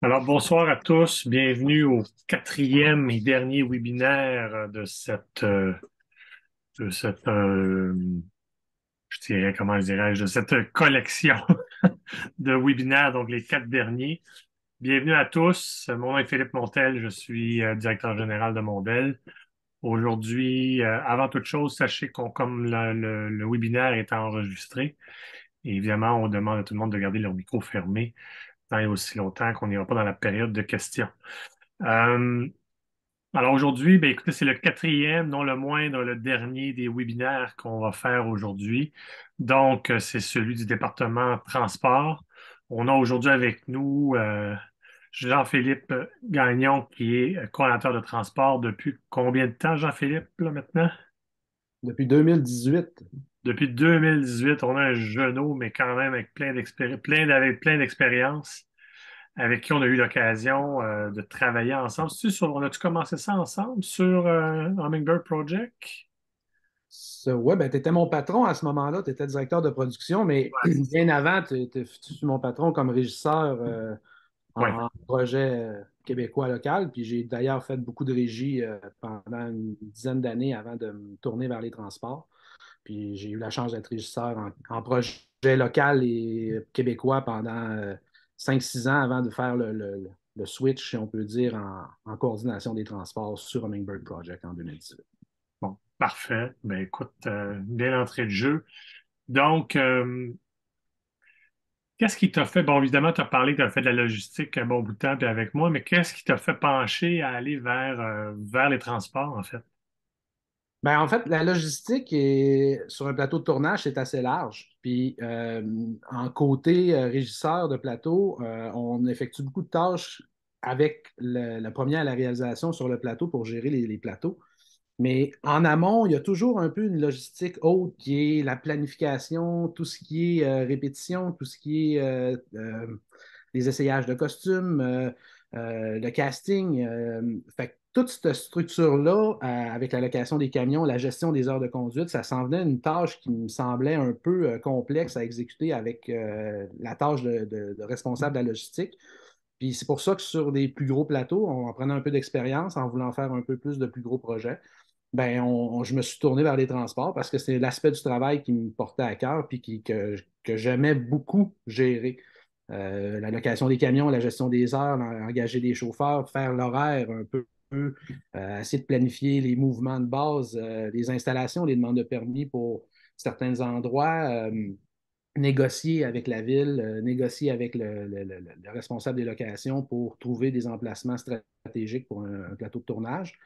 Alors, bonsoir à tous. Bienvenue au quatrième et dernier webinaire de cette, je dirais, comment dirais-je, de cette collection de webinaires, donc les quatre derniers. Bienvenue à tous. Mon nom est Philippe Montel. Je suis directeur général de Mondel. Aujourd'hui, avant toute chose, sachez qu'on, comme le webinaire est enregistré, évidemment, on demande à tout le monde de garder leur micro fermé tant et aussi longtemps qu'on n'ira pas dans la période de questions. Euh, Alors aujourd'hui, ben écoutez, c'est le quatrième, non le moindre, le dernier des webinaires qu'on va faire aujourd'hui. Donc, c'est celui du département transport. On a aujourd'hui avec nous Jean-Philippe Gagnon, qui est coordinateur de transport depuis combien de temps, Jean-Philippe, là, maintenant? Depuis 2018. Depuis 2018, on a un genou, mais quand même avec avec plein d'expérience, avec qui on a eu l'occasion de travailler ensemble. On a-tu commencé ça ensemble sur Hummingbird Project? Ouais, ben, tu étais mon patron à ce moment-là, tu étais directeur de production, mais Ouais, c'est ça. bien avant, tu fus mon patron comme régisseur Ouais. en projet québécois local. Puis j'ai d'ailleurs fait beaucoup de régie pendant une dizaine d'années avant de me tourner vers les transports. Puis j'ai eu la chance d'être régisseur en projet local et québécois pendant 5-6 ans avant de faire le switch, si on peut dire, en coordination des transports sur Hummingbird Project en 2018. Bon, parfait. Ben écoute, belle entrée de jeu. Donc, qu'est-ce qui t'a fait, bon, évidemment, tu as parlé que tu as fait de la logistique un bon bout de temps puis avec moi, mais qu'est-ce qui t'a fait pencher à aller vers les transports, en fait? Ben, en fait, la logistique sur un plateau de tournage, c'est assez large. Puis, en côté régisseur de plateau, on effectue beaucoup de tâches avec le premier à la réalisation sur le plateau pour gérer les plateaux. Mais en amont, il y a toujours un peu une logistique haute qui est la planification, tout ce qui est répétition, tout ce qui est les essayages de costumes, le casting. Fait que toute cette structure-là, avec la location des camions, la gestion des heures de conduite, ça s'en venait une tâche qui me semblait un peu complexe à exécuter avec la tâche de responsable de la logistique. Puis c'est pour ça que sur des plus gros plateaux, en prenant un peu d'expérience, en voulant faire un peu plus de plus gros projets, ben je me suis tourné vers les transports parce que c'est l'aspect du travail qui me portait à cœur puis que j'aimais beaucoup gérer. La location des camions, la gestion des heures, engager des chauffeurs, faire l'horaire un peu, essayer de planifier les mouvements de base, les installations, les demandes de permis pour certains endroits, négocier avec la ville, négocier avec le responsable des locations pour trouver des emplacements stratégiques pour un plateau de tournage.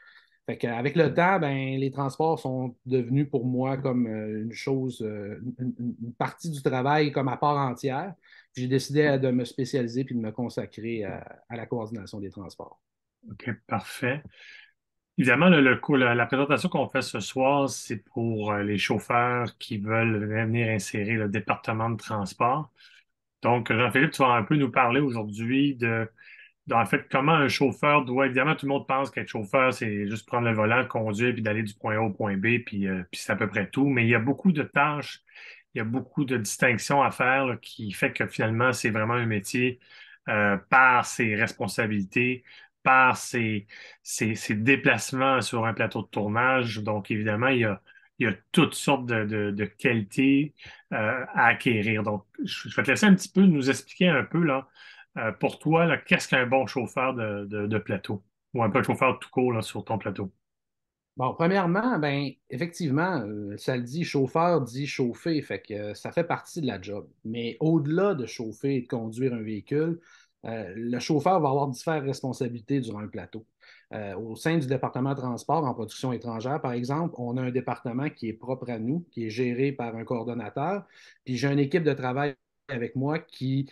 Fait qu'avec le temps, ben, les transports sont devenus pour moi comme une chose, une partie du travail comme à part entière. J'ai décidé de me spécialiser puis de me consacrer à la coordination des transports. OK, parfait. Évidemment, la présentation qu'on fait ce soir, c'est pour les chauffeurs qui veulent venir insérer le département de transport. Donc, Jean-Philippe, tu vas un peu nous parler aujourd'hui en fait, comment un chauffeur doit, évidemment, tout le monde pense qu'être chauffeur, c'est juste prendre le volant, conduire, puis d'aller du point A au point B, puis c'est à peu près tout. Mais il y a beaucoup de tâches, il y a beaucoup de distinctions à faire là, qui fait que finalement, c'est vraiment un métier par ses responsabilités, par ses déplacements sur un plateau de tournage. Donc, évidemment, il y a toutes sortes de qualités à acquérir. Donc, je vais te laisser un petit peu nous expliquer un peu là pour toi, là, qu'est-ce qu'un bon chauffeur de plateau? Ou un peu chauffeur tout court là, sur ton plateau? Bon, premièrement, ben, effectivement, ça le dit, chauffeur dit chauffer, fait que ça fait partie de la job. Mais au-delà de chauffer et de conduire un véhicule, le chauffeur va avoir différentes responsabilités durant un plateau. Au sein du département de transport en production étrangère, par exemple, on a un département qui est propre à nous, qui est géré par un coordonnateur, puis j'ai une équipe de travail avec moi qui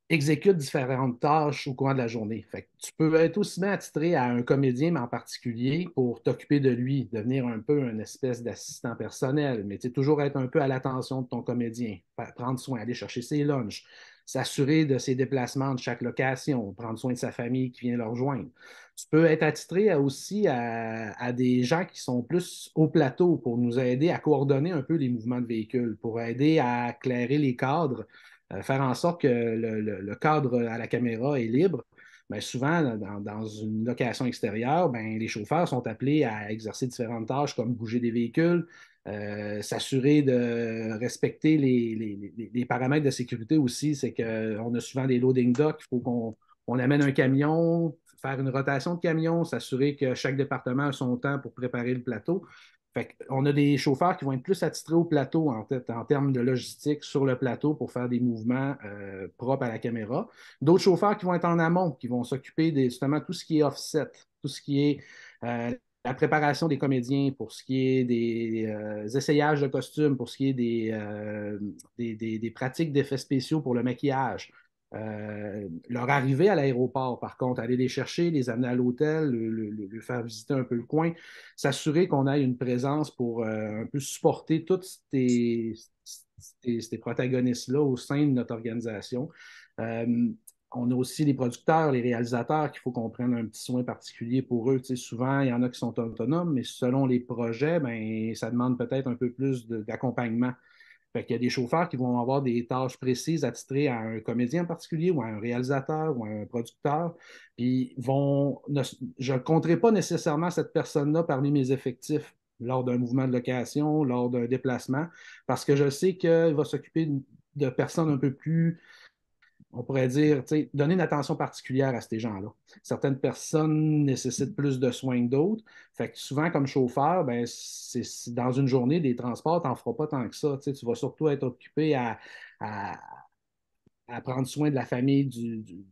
exécute différentes tâches au cours de la journée. Fait que tu peux être aussi bien attitré à un comédien, mais en particulier pour t'occuper de lui, devenir un peu une espèce d'assistant personnel, mais toujours être un peu à l'attention de ton comédien, prendre soin, aller chercher ses lunchs, s'assurer de ses déplacements de chaque location, prendre soin de sa famille qui vient le rejoindre. Tu peux être attitré aussi à des gens qui sont plus au plateau pour nous aider à coordonner un peu les mouvements de véhicules, pour aider à éclairer les cadres, faire en sorte que le cadre à la caméra est libre, bien, souvent, dans une location extérieure, ben, les chauffeurs sont appelés à exercer différentes tâches comme bouger des véhicules, s'assurer de respecter les paramètres de sécurité aussi. C'est qu'on a souvent des loading docks, il faut qu'on amène un camion, faire une rotation de camion, s'assurer que chaque département a son temps pour préparer le plateau. Fait on a des chauffeurs qui vont être plus attitrés au plateau en termes de logistique sur le plateau pour faire des mouvements propres à la caméra. D'autres chauffeurs qui vont être en amont, qui vont s'occuper de justement tout ce qui est offset, tout ce qui est la préparation des comédiens, pour ce qui est des essayages de costumes, pour ce qui est des pratiques d'effets spéciaux pour le maquillage. Leur arrivée à l'aéroport, par contre, aller les chercher, les amener à l'hôtel, lui faire visiter un peu le coin, s'assurer qu'on ait une présence pour un peu supporter tous ces protagonistes-là au sein de notre organisation. Euh, on a aussi les producteurs, les réalisateurs qu'il faut qu'on prenne un petit soin particulier pour eux. Tu sais, souvent, il y en a qui sont autonomes, mais selon les projets, ben, ça demande peut-être un peu plus d'accompagnement. Fait qu'il y a des chauffeurs qui vont avoir des tâches précises attitrées à un comédien en particulier ou à un réalisateur ou à un producteur. Puis je ne compterai pas nécessairement cette personne-là parmi mes effectifs lors d'un mouvement de location, lors d'un déplacement, parce que je sais qu'il va s'occuper de personnes un peu plus, on pourrait dire, donner une attention particulière à ces gens-là. Certaines personnes nécessitent plus de soins que d'autres. Fait que souvent, comme chauffeur, ben, dans une journée, des transports, tu n'en feras pas tant que ça. Tu vas surtout être occupé à, à prendre soin de la famille du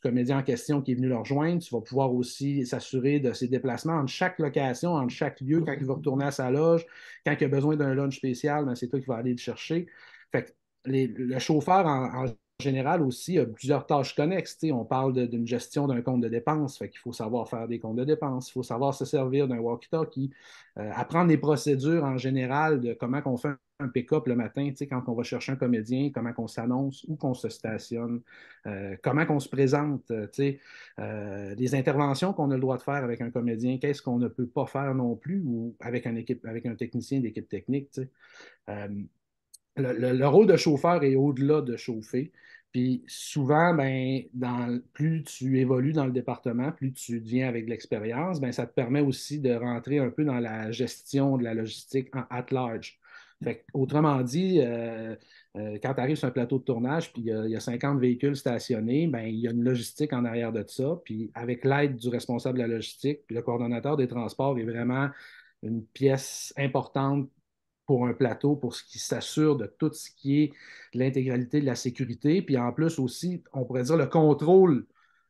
comédien en question qui est venu le rejoindre. Tu vas pouvoir aussi s'assurer de ses déplacements entre chaque location, entre chaque lieu, quand il va retourner à sa loge, quand il a besoin d'un lunch spécial, ben, c'est toi qui vas aller le chercher. Fait que le chauffeur en général aussi a plusieurs tâches connexes. T'sais, on parle d'une gestion d'un compte de dépenses. Fait qu'il faut savoir faire des comptes de dépenses. Il faut savoir se servir d'un walkie-talkie. Apprendre les procédures en général de comment on fait un pick-up le matin, quand on va chercher un comédien, comment on s'annonce, où qu'on se stationne, comment on se présente, les interventions qu'on a le droit de faire avec un comédien, qu'est-ce qu'on ne peut pas faire non plus, ou avec avec un technicien d'équipe technique. Euh, le rôle de chauffeur est au-delà de chauffer. Puis souvent, ben, plus tu évolues dans le département, plus tu deviens avec de l'expérience, ben, ça te permet aussi de rentrer un peu dans la gestion de la logistique at large. Fait, autrement dit, quand tu arrives sur un plateau de tournage, puis il y a 50 véhicules stationnés, ben, il y a une logistique en arrière de ça. Puis avec l'aide du responsable de la logistique, le coordonnateur des transports est vraiment une pièce importante pour un plateau, pour ce qui s'assure de tout ce qui est l'intégralité de la sécurité. Puis en plus aussi, on pourrait dire le contrôle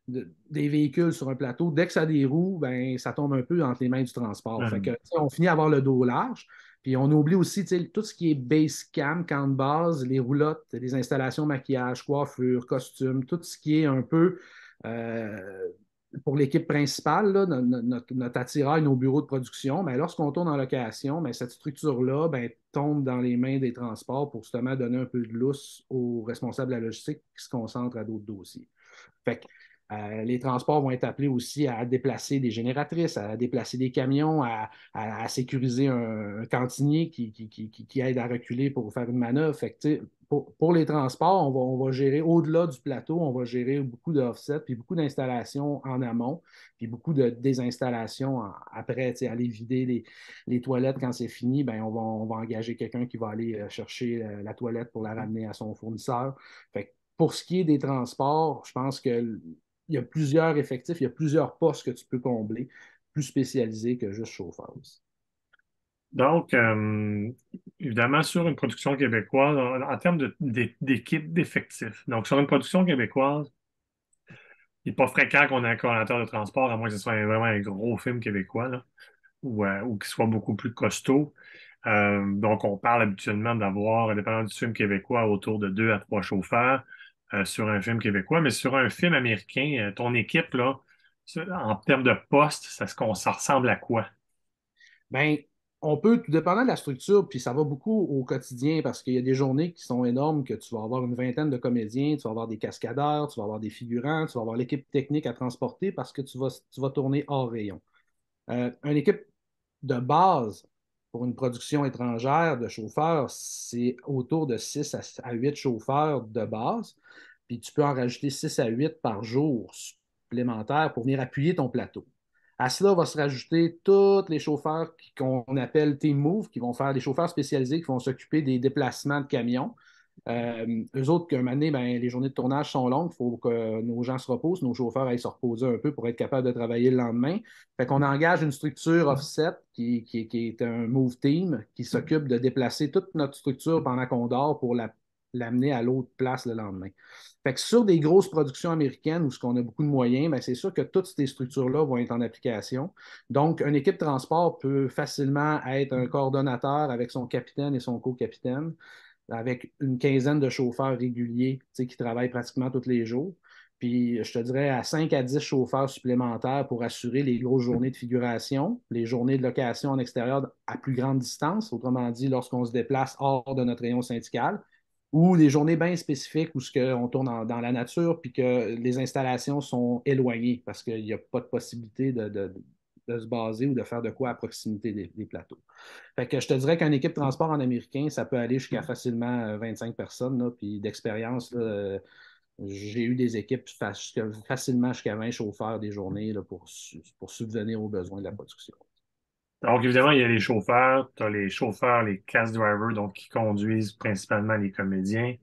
des véhicules sur un plateau. Dès que ça a des roues, ben, ça tombe un peu entre les mains du transport. Fait que, on finit à avoir le dos large. Puis on oublie aussi tout ce qui est base cam, camp de base, les roulottes, les installations maquillage, coiffure, costume, tout ce qui est un peu euh, pour l'équipe principale, là, notre attirail, nos bureaux de production, ben, lorsqu'on tourne en location, ben, cette structure-là ben, tombe dans les mains des transports pour justement donner un peu de lousse aux responsables de la logistique qui se concentrent à d'autres dossiers. Fait que, les transports vont être appelés aussi à déplacer des génératrices, à déplacer des camions, à sécuriser un cantinier qui aide à reculer pour faire une manœuvre. Fait que, pour les transports, on va gérer au-delà du plateau, on va gérer beaucoup d'offsets, puis beaucoup d'installations en amont, puis beaucoup de désinstallations après, aller vider les toilettes quand c'est fini, ben, on va engager quelqu'un qui va aller chercher la toilette pour la ramener à son fournisseur. Fait que, pour ce qui est des transports, je pense qu'il y a plusieurs effectifs, il y a plusieurs postes que tu peux combler, plus spécialisés que juste chauffeur aussi. Donc, évidemment, sur une production québécoise, en termes d'équipe, d'effectifs, donc sur une production québécoise, il n'est pas fréquent qu'on ait un coordonnateur de transport, à moins que ce soit vraiment un gros film québécois, là, ou qu'il soit beaucoup plus costaud. Donc, on parle habituellement d'avoir, dépendant du film québécois, autour de 2 à 3 chauffeurs sur un film québécois, mais sur un film américain, ton équipe, là, en termes de poste, ça ressemble à quoi? Bien, on peut, tout dépendant de la structure, puis ça va beaucoup au quotidien parce qu'il y a des journées qui sont énormes, que tu vas avoir une vingtaine de comédiens, tu vas avoir des cascadeurs, tu vas avoir des figurants, tu vas avoir l'équipe technique à transporter parce que tu vas tourner hors rayon. Une équipe de base pour une production étrangère de chauffeurs, c'est autour de 6 à 8 chauffeurs de base. puis tu peux en rajouter 6 à 8 par jour supplémentaires pour venir appuyer ton plateau. À cela va se rajouter tous les chauffeurs qu'on appelle Team Move, qui vont faire des chauffeurs spécialisés qui vont s'occuper des déplacements de camions. Eux autres, qu'un moment donné, ben, les journées de tournage sont longues, il faut que nos gens se reposent, nos chauffeurs aillent se reposer un peu pour être capables de travailler le lendemain. Fait qu'on engage une structure offset qui est un move team qui s'occupe de déplacer toute notre structure pendant qu'on dort pour l'amener à l'autre place le lendemain. Fait que sur des grosses productions américaines où ce qu'on a beaucoup de moyens, ben, c'est sûr que toutes ces structures-là vont être en application. Donc, une équipe de transport peut facilement être un coordonnateur avec son capitaine et son co-capitaine avec une quinzaine de chauffeurs réguliers qui travaillent pratiquement tous les jours. Puis je te dirais à 5 à 10 chauffeurs supplémentaires pour assurer les grosses journées de figuration, les journées de location en extérieur à plus grande distance, autrement dit lorsqu'on se déplace hors de notre rayon syndical, ou des journées bien spécifiques où on tourne dans la nature puis que les installations sont éloignées parce qu'il n'y a pas de possibilité de se baser ou de faire de quoi à proximité des plateaux. Fait que je te dirais qu'une équipe de transport en américain, ça peut aller jusqu'à facilement 25 personnes. Là, puis d'expérience, j'ai eu des équipes facilement jusqu'à 20 chauffeurs des journées là, pour subvenir aux besoins de la production. Donc, évidemment, il y a les chauffeurs, tu as les chauffeurs, les cast drivers, donc qui conduisent principalement les comédiens.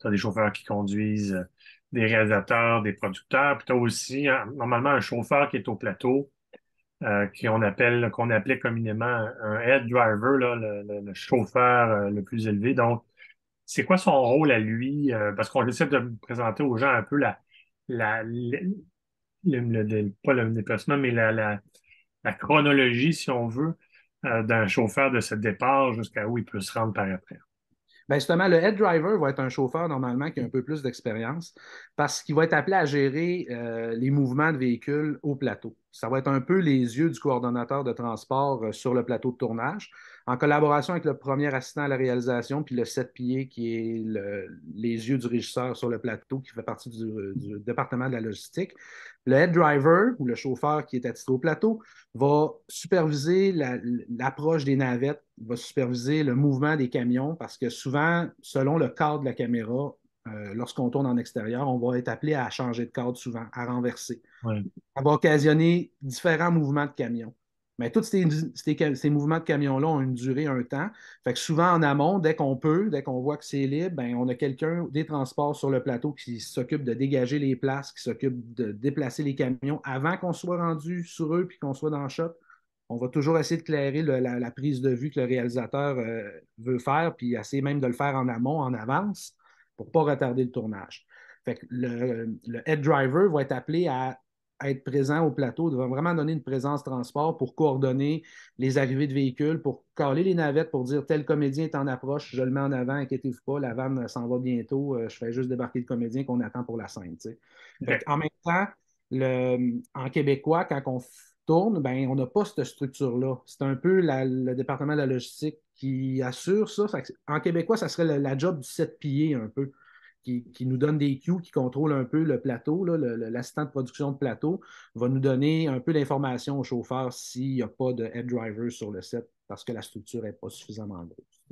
Tu as des chauffeurs qui conduisent des réalisateurs, des producteurs. Puis tu as aussi, normalement, un chauffeur qui est au plateau, qu'on appelait communément un head driver, là, le chauffeur le plus élevé. Donc, c'est quoi son rôle à lui? Parce qu'on essaie de présenter aux gens un peu la, le, pas le déplacement, mais la chronologie, si on veut, d'un chauffeur de ce départ jusqu'à où il peut se rendre par après. Ben justement, le head driver va être un chauffeur normalement qui a un peu plus d'expérience parce qu'il va être appelé à gérer les mouvements de véhicules au plateau. Ça va être un peu les yeux du coordonnateur de transport sur le plateau de tournage, en collaboration avec le premier assistant à la réalisation, puis le 7 pieds qui est les yeux du régisseur sur le plateau, qui fait partie du département de la logistique. Le head driver, ou le chauffeur qui est attitré au plateau, va superviser l'approche des navettes, va superviser le mouvement des camions parce que souvent, selon le cadre de la caméra, lorsqu'on tourne en extérieur, on va être appelé à changer de cadre souvent, à renverser. Ouais. Ça va occasionner différents mouvements de camions. Mais tous ces mouvements de camions-là ont une durée, un temps. Fait que souvent en amont, dès qu'on peut, dès qu'on voit que c'est libre, ben, on a quelqu'un des transports sur le plateau qui s'occupe de dégager les places, qui s'occupe de déplacer les camions avant qu'on soit rendu sur eux puis qu'on soit dans le shot. On va toujours essayer de clairer la prise de vue que le réalisateur veut faire, puis essayer même de le faire en amont, en avance, pour ne pas retarder le tournage. Fait que le head driver va être appelé à être présent au plateau, devrait vraiment donner une présence transport pour coordonner les arrivées de véhicules, pour caler les navettes, pour dire tel comédien est en approche, je le mets en avant, inquiétez-vous pas, la vanne s'en va bientôt, je fais juste débarquer le comédien qu'on attend pour la scène. OK. En même temps, en québécois, quand on tourne, ben, on n'a pas cette structure-là. C'est un peu le département de la logistique qui assure ça. En québécois, ça serait la job du 7 piliers un peu qui nous donne des cues, qui contrôle un peu le plateau, l'assistant de production de plateau, va nous donner un peu d'informations au chauffeur s'il n'y a pas de head driver sur le set parce que la structure n'est pas suffisamment grosse.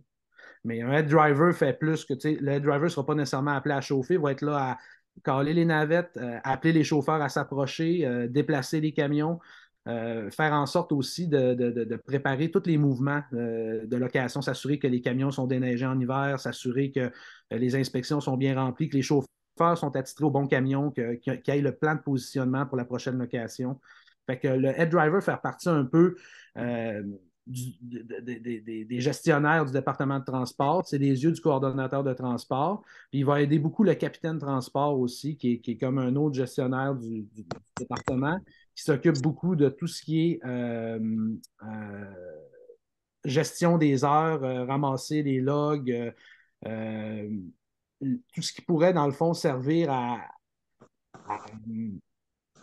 Mais un head driver fait plus que, tu sais, le head driver ne sera pas nécessairement appelé à chauffer, il va être là à caler les navettes, appeler les chauffeurs à s'approcher, déplacer les camions, faire en sorte aussi de préparer tous les mouvements de location, s'assurer que les camions sont déneigés en hiver, s'assurer que les inspections sont bien remplies, que les chauffeurs sont attitrés au bon camion, qu'il y ait le plan de positionnement pour la prochaine location. Fait que le head driver fait partie un peu des gestionnaires du département de transport. C'est les yeux du coordonnateur de transport. Puis il va aider beaucoup le capitaine de transport aussi, qui est comme un autre gestionnaire du département, qui s'occupe beaucoup de tout ce qui est gestion des heures, ramasser les logs, euh, tout ce qui pourrait, dans le fond, servir à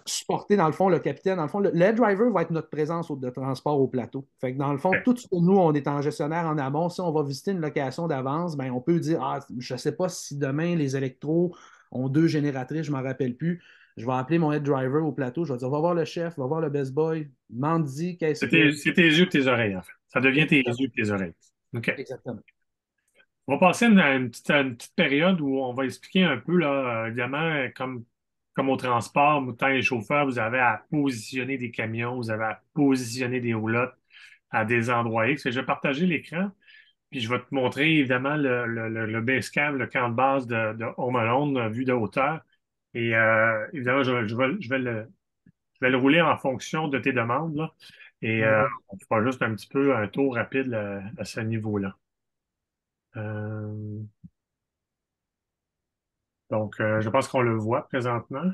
supporter, dans le fond, le capitaine. Dans le fond, le head driver va être notre présence de transport au plateau. Fait que, dans le fond, OK. tout ce que nous, on est en gestionnaire en amont, si on va visiter une location d'avance, ben, on peut dire, ah, je ne sais pas si demain, les électros ont deux génératrices, je ne m'en rappelle plus. Je vais appeler mon head driver au plateau, je vais dire, va voir le chef, va voir le best boy, m'en-dit qu'est-ce que... C'est tes yeux et tes oreilles, en fait. Ça devient tes yeux et tes oreilles. OK. Exactement. On va passer à une petite période où on va expliquer un peu, là, évidemment, comme au transport, autant les chauffeurs, vous avez à positionner des camions, vous avez à positionner des roulottes à des endroits X. Et je vais partager l'écran, puis je vais te montrer évidemment le base camp, le camp de base de Home Alone, vu de hauteur. Et évidemment, je vais le rouler en fonction de tes demandes, là. Et Oui. on fera juste un petit peu un tour rapide là, à ce niveau-là. Euh, je pense qu'on le voit présentement.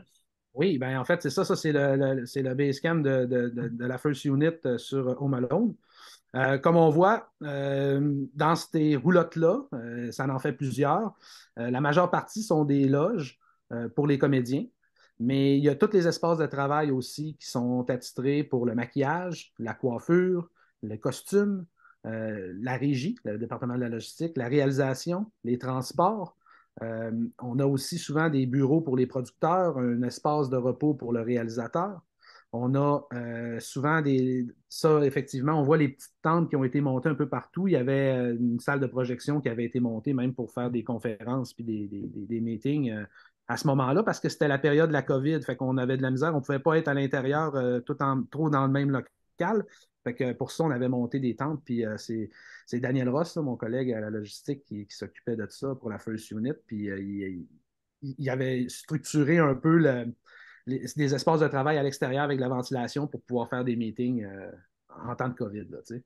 Oui, ben en fait, c'est ça, c'est c'est le base camp de la First Unit sur Home Alone. Comme on voit, dans ces roulottes-là, ça en fait plusieurs. La majeure partie sont des loges pour les comédiens, mais il y a tous les espaces de travail aussi qui sont attitrés pour le maquillage, la coiffure, le costume, la régie, le département de la logistique, la réalisation, les transports. On a aussi souvent des bureaux pour les producteurs, un espace de repos pour le réalisateur. On a souvent ça, effectivement, on voit les petites tentes qui ont été montées un peu partout. Il y avait une salle de projection qui avait été montée même pour faire des conférences puis des meetings à ce moment-là parce que c'était la période de la COVID. Fait qu'on avait de la misère. On ne pouvait pas être à l'intérieur trop dans le même local. Fait que pour ça, on avait monté des tentes. Puis c'est Daniel Ross, là, mon collègue à la logistique, qui s'occupait de ça pour la First Unit. Puis il avait structuré un peu des espaces de travail à l'extérieur avec la ventilation pour pouvoir faire des meetings en temps de COVID. Là, tu sais.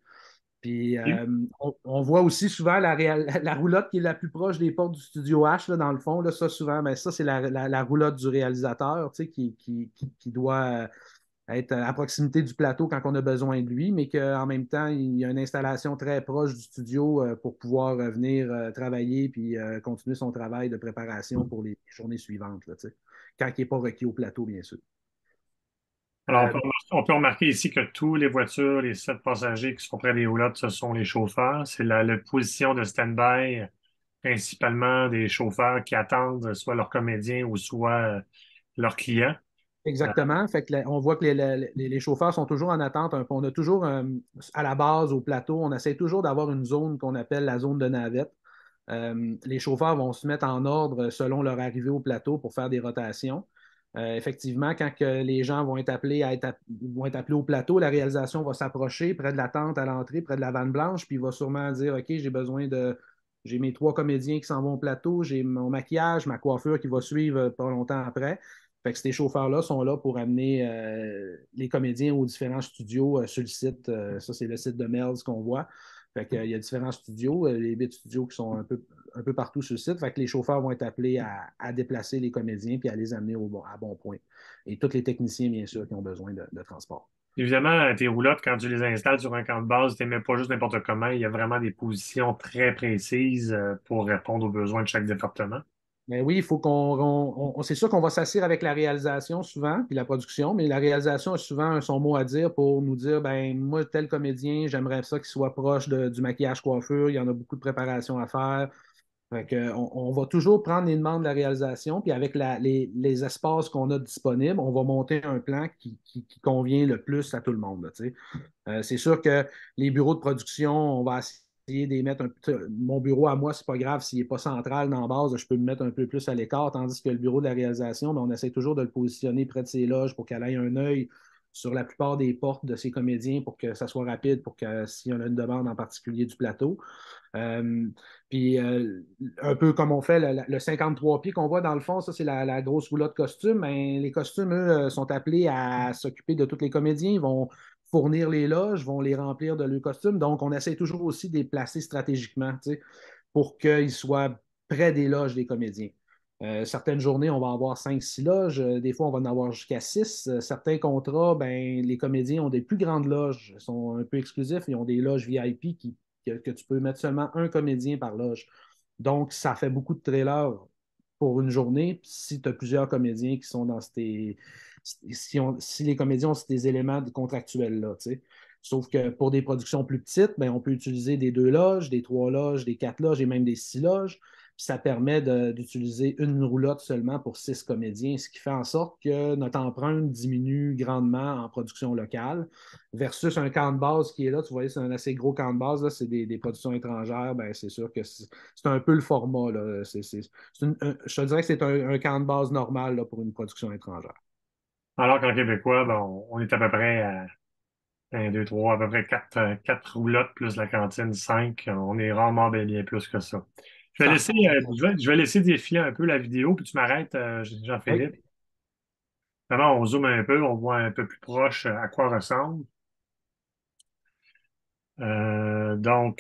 Puis on voit aussi souvent la roulotte qui est la plus proche des portes du studio H, là, dans le fond. Là, ça, souvent, ben, ça, c'est la roulotte du réalisateur tu sais, qui doit être à proximité du plateau quand on a besoin de lui, mais qu'en même temps, il y a une installation très proche du studio pour pouvoir venir travailler puis continuer son travail de préparation pour les journées suivantes, là, tu sais, quand il n'est pas requis au plateau, bien sûr. Alors, Euh, on peut remarquer ici que tous les voitures, les 7 passagers qui sont près des roulottes, ce sont les chauffeurs. C'est la position de stand-by, principalement des chauffeurs qui attendent soit leur comédien ou soit leurs clients. Euh, Exactement. Fait que on voit que les chauffeurs sont toujours en attente. On a toujours à la base, au plateau, on essaie toujours d'avoir une zone qu'on appelle la zone de navette. Les chauffeurs vont se mettre en ordre selon leur arrivée au plateau pour faire des rotations. Effectivement, quand que les gens vont être appelés vont être appelés au plateau, la réalisation va s'approcher près de la tente à l'entrée, près de la vanne blanche, puis il va sûrement dire OK, j'ai mes 3 comédiens qui s'en vont au plateau, j'ai mon maquillage, ma coiffure qui va suivre pas longtemps après. Fait que ces chauffeurs-là sont là pour amener les comédiens aux différents studios sur le site. Ça, c'est le site de Melz qu'on voit. Fait que, il y a différents studios, les 8 studios qui sont un peu partout sur le site. Fait que les chauffeurs vont être appelés à déplacer les comédiens puis à les amener à bon point. Et tous les techniciens, bien sûr, qui ont besoin de transport. Évidemment, tes roulottes, quand tu les installes sur un camp de base, tu ne mets pas juste n'importe comment. Il y a vraiment des positions très précises pour répondre aux besoins de chaque département. Mais oui, il faut c'est sûr qu'on va s'asseoir avec la réalisation souvent, puis la production, mais la réalisation a souvent son mot à dire pour nous dire, ben moi, tel comédien, j'aimerais ça qu'il soit proche du maquillage coiffure, il y en a beaucoup de préparation à faire. Fait que, on va toujours prendre les demandes de la réalisation, puis avec les espaces qu'on a disponibles, on va monter un plan qui convient le plus à tout le monde. Là, tu sais. C'est sûr que les bureaux de production, on va essayer d'y mettre mon bureau à moi, c'est pas grave s'il n'est pas central dans la base, je peux me mettre un peu plus à l'écart, tandis que le bureau de la réalisation, ben, on essaie toujours de le positionner près de ses loges pour qu'elle ait un œil sur la plupart des portes de ses comédiens pour que ça soit rapide, pour que s'il y en a une demande en particulier du plateau. Euh, puis un peu comme on fait le 53 pieds qu'on voit dans le fond, ça c'est la grosse roulotte costume. Mais les costumes, eux, sont appelés à s'occuper de tous les comédiens. Ils vont fournir les loges, vont les remplir de leurs costumes. Donc, on essaie toujours aussi de les placer stratégiquement, tu sais, pour qu'ils soient près des loges des comédiens. Certaines journées, on va avoir 5, 6 loges. Des fois, on va en avoir jusqu'à 6. Certains contrats, ben, les comédiens ont des plus grandes loges, ils sont un peu exclusifs. Ils ont des loges VIP que tu peux mettre seulement un comédien par loge. Donc, ça fait beaucoup de trailers pour une journée. Si tu as plusieurs comédiens qui sont dans ces. Si les comédiens ont ces éléments contractuels-là, tu sais. Sauf que pour des productions plus petites, ben, on peut utiliser des 2 loges, des 3 loges, des 4 loges et même des 6 loges. puis ça permet d'utiliser une roulotte seulement pour 6 comédiens, ce qui fait en sorte que notre empreinte diminue grandement en production locale, versus un camp de base qui est là. Tu vois, c'est un assez gros camp de base, là, c'est des productions étrangères, ben, c'est sûr que c'est un peu le format. Là. Je te dirais que c'est un camp de base normal là, pour une production étrangère. Alors qu'en québécois, ben, on est à peu près à 1, 2, 3, à peu près quatre roulottes plus la cantine, 5. On est rarement bien plus que ça. Je vais Ça, laisser, je vais laisser défiler un peu la vidéo, puis tu m'arrêtes, oui. Jean-Philippe. Vraiment, on zoome un peu, on voit un peu plus proche à quoi ressemble. Là, on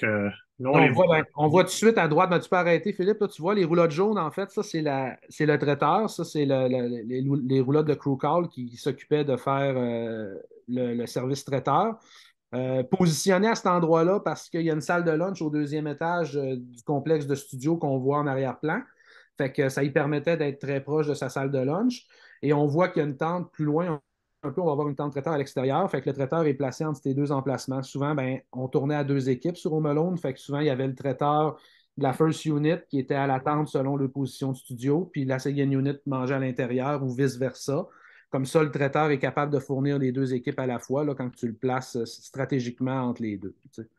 Là, les voit. on voit tout de suite à droite, ben, tu peux arrêter, Philippe, là, tu vois les roulottes jaunes, en fait, ça, c'est le traiteur, ça, c'est les roulottes de crew call qui s'occupaient de faire le service traiteur. Positionné à cet endroit-là parce qu'il y a une salle de lunch au deuxième étage du complexe de studio qu'on voit en arrière-plan. Fait que ça lui permettait d'être très proche de sa salle de lunch. Et on voit qu'il y a une tente plus loin, un peu, on va avoir une tente traiteur à l'extérieur. Fait que le traiteur est placé entre ces deux emplacements. Souvent, ben, on tournait à deux équipes sur Home Alone. Fait que souvent, il y avait le traiteur de la First Unit qui était à la tente selon leur position de studio, puis la Second Unit mangeait à l'intérieur ou vice-versa. Comme ça, le traiteur est capable de fournir les deux équipes à la fois là, quand tu le places stratégiquement entre les deux. Tu sais.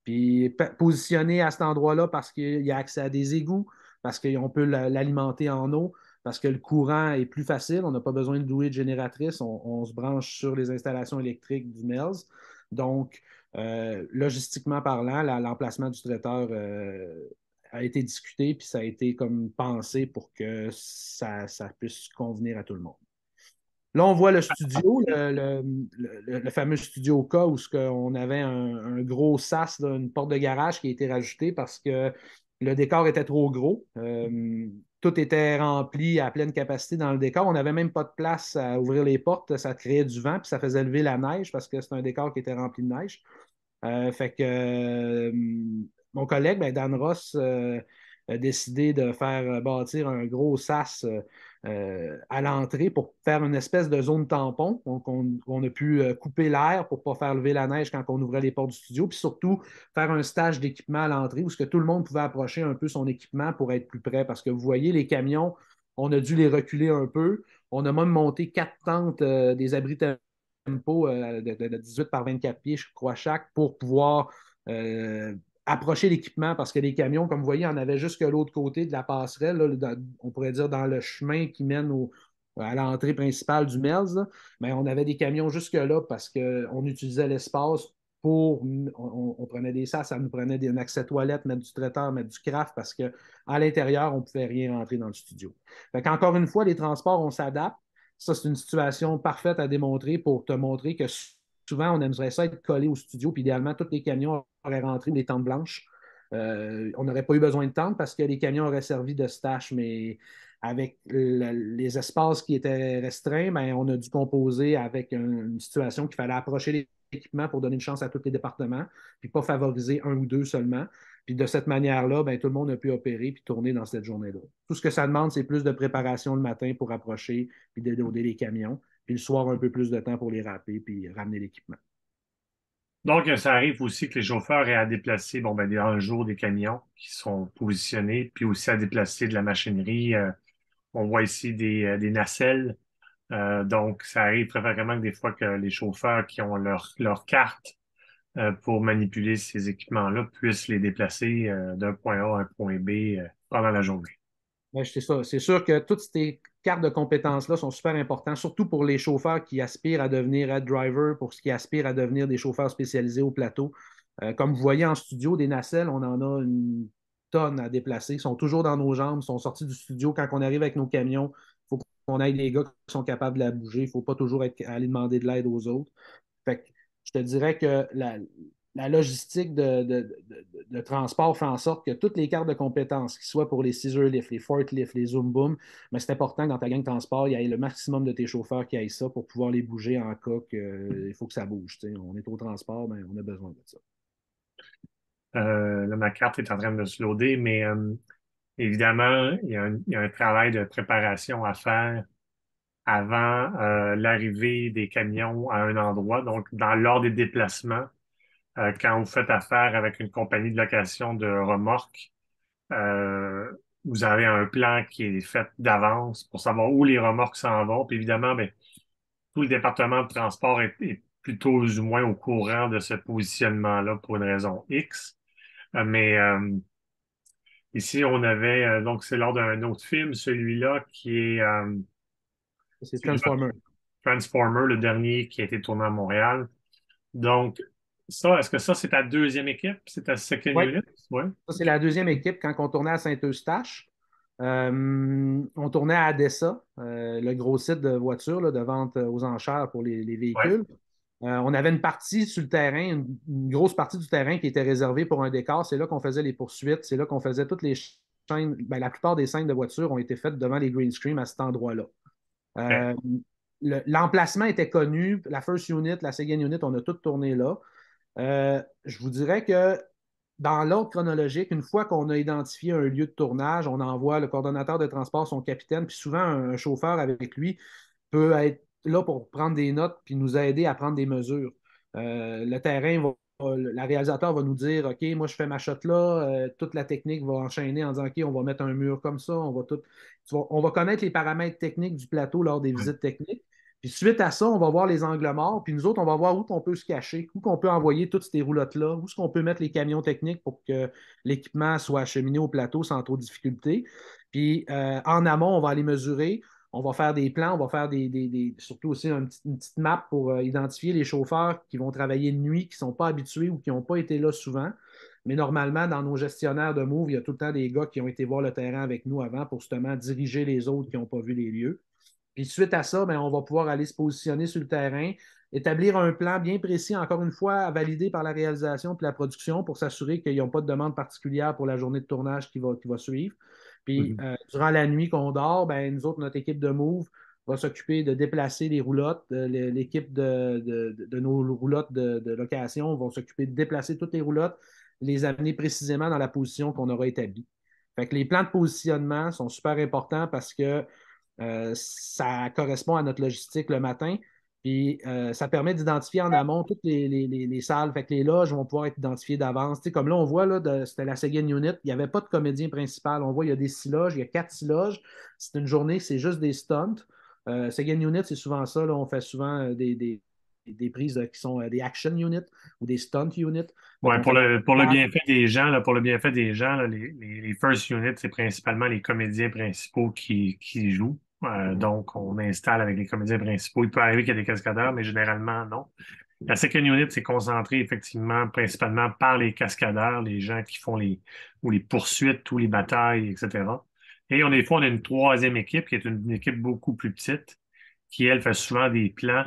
Puis positionné à cet endroit-là parce qu'il y a accès à des égouts, parce qu'on peut l'alimenter en eau, parce que le courant est plus facile. On n'a pas besoin de louer de génératrice. On se branche sur les installations électriques du MELS. Donc, logistiquement parlant, l'emplacement du traiteur a été discuté, puis ça a été comme pensé pour que ça puisse convenir à tout le monde. Là, on voit le studio, le fameux studio K, où on avait un gros sas, là, une porte de garage qui a été rajoutée parce que le décor était trop gros. Tout était rempli à pleine capacité dans le décor. On n'avait même pas de place à ouvrir les portes. Ça créait du vent, puis ça faisait lever la neige parce que c'est un décor qui était rempli de neige. Fait que mon collègue, ben, Dan Ross, a décidé de faire bâtir un gros sas à l'entrée pour faire une espèce de zone tampon. Donc, on a pu couper l'air pour ne pas faire lever la neige quand on ouvrait les portes du studio, puis surtout faire un stage d'équipement à l'entrée où ce que tout le monde pouvait approcher un peu son équipement pour être plus près. Parce que vous voyez, les camions, on a dû les reculer un peu. On a même monté 4 tentes des abris tempo de 18 par 24 pieds, je crois, chaque, pour pouvoir approcher l'équipement parce que les camions, comme vous voyez, en avaient jusque l'autre côté de la passerelle, là, on pourrait dire dans le chemin qui mène à l'entrée principale du MELS. Là. Mais on avait des camions jusque-là parce qu'on utilisait l'espace pour. On prenait des sas, ça nous prenait un accès toilette, mettre du traiteur, mettre du craft parce qu'à l'intérieur, on ne pouvait rien rentrer dans le studio. Fait qu'encore une fois, les transports, on s'adapte. Ça, c'est une situation parfaite à démontrer pour te montrer que souvent, on aimerait ça être collé au studio, puis idéalement, tous les camions auraient rentré des tentes blanches. On n'aurait pas eu besoin de tentes parce que les camions auraient servi de stash, mais avec les espaces qui étaient restreints, ben, on a dû composer avec une situation qu'il fallait approcher l'équipement pour donner une chance à tous les départements, puis pas favoriser un ou deux seulement. Puis de cette manière-là, ben, tout le monde a pu opérer puis tourner dans cette journée-là. Tout ce que ça demande, c'est plus de préparation le matin pour approcher puis déloader les camions. Puis le soir, un peu plus de temps pour les râper puis ramener l'équipement. Donc, ça arrive aussi que les chauffeurs aient à déplacer, bon, ben, un jour des camions qui sont positionnés, puis aussi à déplacer de la machinerie. On voit ici des nacelles. Donc, ça arrive très fréquemment que des fois que les chauffeurs qui ont leur carte pour manipuler ces équipements-là puissent les déplacer d'un point A à un point B pendant la journée. Ben, c'est ça. C'est sûr que toutes ces cartes de compétences-là sont super importantes, surtout pour les chauffeurs qui aspirent à devenir head driver, pour ceux qui aspirent à devenir des chauffeurs spécialisés au plateau. Comme vous voyez en studio, des nacelles, on en a une tonne à déplacer. Ils sont toujours dans nos jambes, ils sont sortis du studio. Quand on arrive avec nos camions, il faut qu'on aide les gars qui sont capables de la bouger. Il ne faut pas toujours aller demander de l'aide aux autres. Fait que je te dirais que la logistique de transport fait en sorte que toutes les cartes de compétences, qu'ils soient pour les scissor lifts, les forklifts, les zoom boom, mais c'est important que dans ta gang de transport, il y ait le maximum de tes chauffeurs qui aient ça pour pouvoir les bouger en cas qu'il faut que ça bouge. T'sais. On est au transport, ben, on a besoin de ça. Là, ma carte est en train de se loader, mais évidemment, il y a un travail de préparation à faire avant l'arrivée des camions à un endroit. Donc, lors des déplacements, quand vous faites affaire avec une compagnie de location de remorques, vous avez un plan qui est fait d'avance pour savoir où les remorques s'en vont. Puis évidemment, ben, tout le département de transport est plutôt ou moins au courant de ce positionnement-là pour une raison X. Mais ici, on avait, donc c'est lors d'un autre film, celui-là qui est C'est celui-là, Transformer. Transformer, le dernier qui a été tourné à Montréal. Donc, ça, est-ce que ça, c'est ta deuxième équipe? C'est ta second Oui, unit? Oui. ça, c'est OK. la deuxième équipe quand on tournait à Saint-Eustache. On tournait à Adessa, le gros site de voitures, là, de vente aux enchères pour les Ouais. véhicules. On avait une partie sur le terrain, une grosse partie du terrain qui était réservée pour un décor. C'est là qu'on faisait les poursuites, c'est là qu'on faisait toutes les chaînes. Ben, la plupart des scènes de voitures ont été faites devant les green screens à cet endroit-là. OK. Euh, L'emplacement était connu. La first unit, la second unit, on a tout tourné là. Je vous dirais que dans l'ordre chronologique, une fois qu'on a identifié un lieu de tournage, on envoie le coordonnateur de transport, son capitaine, puis souvent un chauffeur avec lui peut être là pour prendre des notes puis nous aider à prendre des mesures. Le terrain la réalisateur va nous dire OK, moi je fais ma shot là, toute la technique va enchaîner en disant OK, on va mettre un mur comme ça, on va connaître les paramètres techniques du plateau lors des Ouais. visites techniques. Puis suite à ça, on va voir les angles morts, puis nous autres, on va voir où on peut se cacher, où on peut envoyer toutes ces roulottes-là, où est-ce qu'on peut mettre les camions techniques pour que l'équipement soit acheminé au plateau sans trop de difficulté. Puis en amont, on va aller mesurer, on va faire des plans, on va faire surtout aussi une petite map pour identifier les chauffeurs qui vont travailler de nuit, qui ne sont pas habitués ou qui n'ont pas été là souvent. Mais normalement, dans nos gestionnaires de Move, il y a tout le temps des gars qui ont été voir le terrain avec nous avant pour justement diriger les autres qui n'ont pas vu les lieux. Puis suite à ça, ben, on va pouvoir aller se positionner sur le terrain, établir un plan bien précis, encore une fois, validé par la réalisation et la production pour s'assurer qu'ils n'ont pas de demande particulière pour la journée de tournage qui va suivre. Puis Mhm. durant la nuit qu'on dort, ben, nous autres, notre équipe de Move va s'occuper de déplacer les roulottes. L'équipe de nos roulottes de location va s'occuper de déplacer toutes les roulottes, les amener précisément dans la position qu'on aura établie. Fait que les plans de positionnement sont super importants parce que ça correspond à notre logistique le matin. Puis ça permet d'identifier en amont toutes les salles. Fait que les loges vont pouvoir être identifiées d'avance. Tu sais, comme là, on voit, là, c'était la second unit, il n'y avait pas de comédien principal. On voit, il y a des 6 loges, il y a 4 6 loges. C'est une journée, c'est juste des stunts. Second unit, c'est souvent ça. Là, on fait souvent des prises qui sont des action units ou des stunt units. Fait Ouais, qu'on fait pour le bienfait des gens, là, pour le bienfait des gens, là, les first units, c'est principalement les comédiens principaux qui jouent. Donc, on installe avec les comédiens principaux. Il peut arriver qu'il y ait des cascadeurs, mais généralement, non. La second unit, c'est concentré effectivement principalement par les cascadeurs, les gens qui font ou les poursuites ou les batailles, etc. Et des fois, on a une troisième équipe qui est une équipe beaucoup plus petite, qui, elle, fait souvent des plans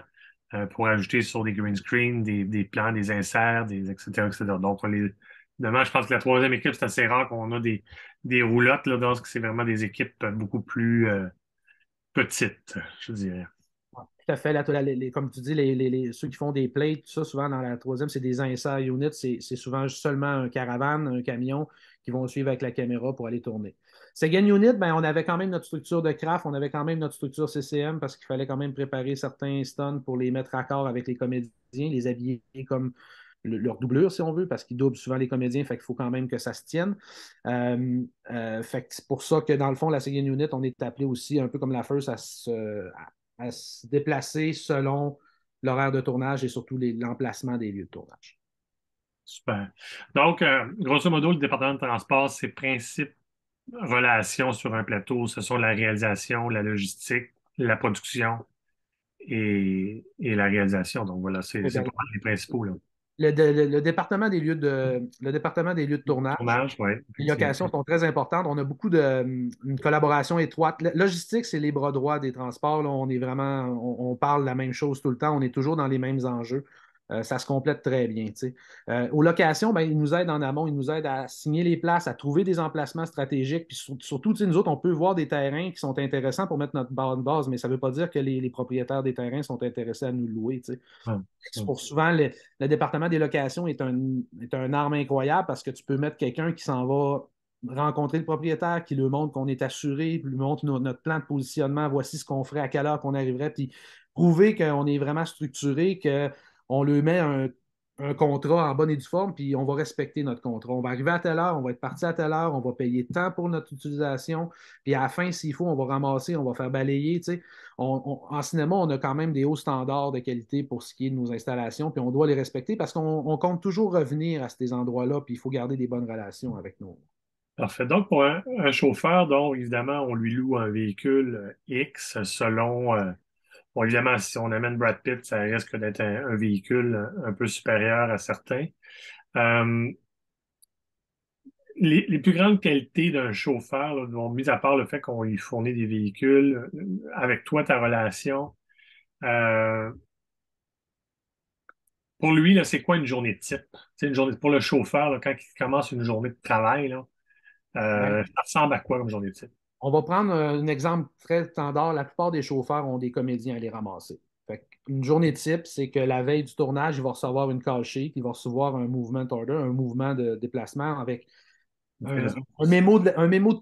pour ajouter sur des green screens, des plans, des inserts, etc., etc. Donc, évidemment, je pense que la troisième équipe, c'est assez rare qu'on a des roulottes, là, donc c'est vraiment des équipes beaucoup plus petites, je dirais. Ouais, tout à fait. Comme tu dis, ceux qui font des plates, tout ça, souvent dans la troisième, c'est des insert units. C'est souvent seulement un caravane, un camion qui vont suivre avec la caméra pour aller tourner. Second unit, ben, on avait quand même notre structure de craft, on avait quand même notre structure CCM parce qu'il fallait quand même préparer certains stunts pour les mettre à corps avec les comédiens, les habiller comme leur doublure, si on veut, parce qu'ils doublent souvent les comédiens, fait qu'il faut quand même que ça se tienne. Fait que c'est pour ça que dans le fond, la second unit, on est appelé aussi un peu comme la first à se déplacer selon l'horaire de tournage et surtout l'emplacement des lieux de tournage. Super. Donc, grosso modo, le département de transport, ses principes relations sur un plateau, ce sont la réalisation, la logistique, la production et la réalisation. Donc voilà, c'est pas mal les principaux, là. Le département des lieux de tournage, Tournage, oui, les effectivement. locations sont très importantes. On a beaucoup une collaboration étroite. Logistique, c'est les bras droits des transports. Là, on parle la même chose tout le temps. On est toujours dans les mêmes enjeux. Ça se complète très bien. Tu sais. Aux locations, ben, ils nous aident en amont, ils nous aident à signer les places, à trouver des emplacements stratégiques. Puis surtout, tu sais, nous autres, on peut voir des terrains qui sont intéressants pour mettre notre barre de base, mais ça ne veut pas dire que les propriétaires des terrains sont intéressés à nous louer. Tu sais. Ah, C'est ah. pour souvent, le département des locations est un arme incroyable parce que tu peux mettre quelqu'un qui s'en va rencontrer le propriétaire, qui lui montre qu'on est assuré, puis lui montre notre plan de positionnement, voici ce qu'on ferait, à quelle heure qu'on arriverait, puis prouver qu'on est vraiment structuré, qu'on lui met un contrat en bonne et due forme, puis on va respecter notre contrat. On va arriver à telle heure, on va être parti à telle heure, on va payer tant pour notre utilisation, puis à la fin, s'il faut, on va ramasser, on va faire balayer. Tu sais. En cinéma, on a quand même des hauts standards de qualité pour ce qui est de nos installations, puis on doit les respecter parce qu'on compte toujours revenir à ces endroits-là, puis il faut garder des bonnes relations avec nous. Parfait. Donc, pour un chauffeur, donc, évidemment, on lui loue un véhicule X selon, bon, évidemment, si on amène Brad Pitt, ça risque d'être un véhicule un peu supérieur à certains. Euh, les plus grandes qualités d'un chauffeur, là, bon, mis à part le fait qu'on lui fournit des véhicules, avec toi, ta relation, euh, pour lui, là, c'est quoi une journée type? C'est une journée pour le chauffeur, là, quand il commence une journée de travail, là, Ben, ça ressemble à quoi comme journée type? on va prendre un exemple très standard. La plupart des chauffeurs ont des comédiens à les ramasser. Fait une journée type, c'est que la veille du tournage, il va recevoir une call sheet, il va recevoir un movement order, un mouvement de déplacement avec un mémo de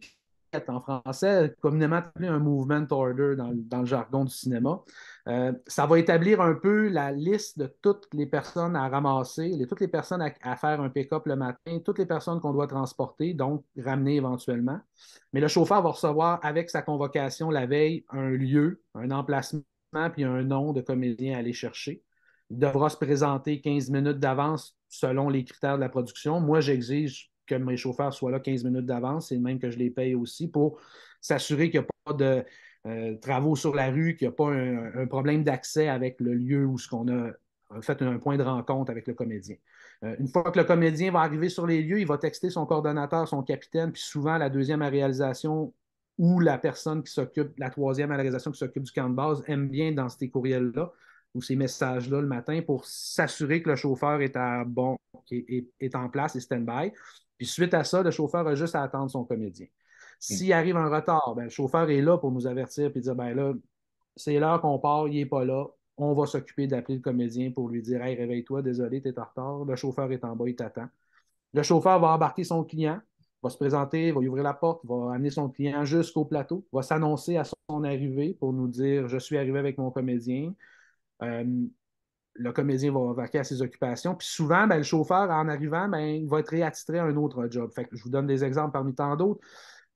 pièce en français, communément appelé un movement order dans le jargon du cinéma. Ça va établir un peu la liste de toutes les personnes à ramasser, toutes les personnes à faire un pick-up le matin, toutes les personnes qu'on doit transporter, donc ramener éventuellement. Mais le chauffeur va recevoir avec sa convocation la veille un lieu, un emplacement, puis un nom de comédien à aller chercher. Il devra se présenter 15 minutes d'avance selon les critères de la production. Moi, j'exige que mes chauffeurs soient là 15 minutes d'avance, c'est même que je les paye aussi pour s'assurer qu'il n'y a pas de travaux sur la rue, qu'il n'y a pas un problème d'accès avec le lieu où ce qu'on a fait un point de rencontre avec le comédien. Une fois que le comédien va arriver sur les lieux, il va texter son coordonnateur, son capitaine, puis souvent la deuxième à réalisation ou la personne qui s'occupe, la troisième à la réalisation qui s'occupe du camp de base aime bien dans ces courriels-là ou ces messages-là le matin pour s'assurer que le chauffeur est à bon, est en place et stand-by. Puis suite à ça, le chauffeur a juste à attendre son comédien. S'il arrive un retard, ben, le chauffeur est là pour nous avertir et dire ben là, c'est l'heure qu'on part, il n'est pas là. On va s'occuper d'appeler le comédien pour lui dire hey, réveille-toi, désolé, tu es en retard. Le chauffeur est en bas, il t'attend. Le chauffeur va embarquer son client, va se présenter, va lui ouvrir la porte, va amener son client jusqu'au plateau, va s'annoncer à son arrivée pour nous dire je suis arrivé avec mon comédien. Euh, le comédien va vaquer à ses occupations. Puis souvent, ben, le chauffeur, en arrivant, ben, il va être réattitré à un autre job. Fait que je vous donne des exemples parmi tant d'autres.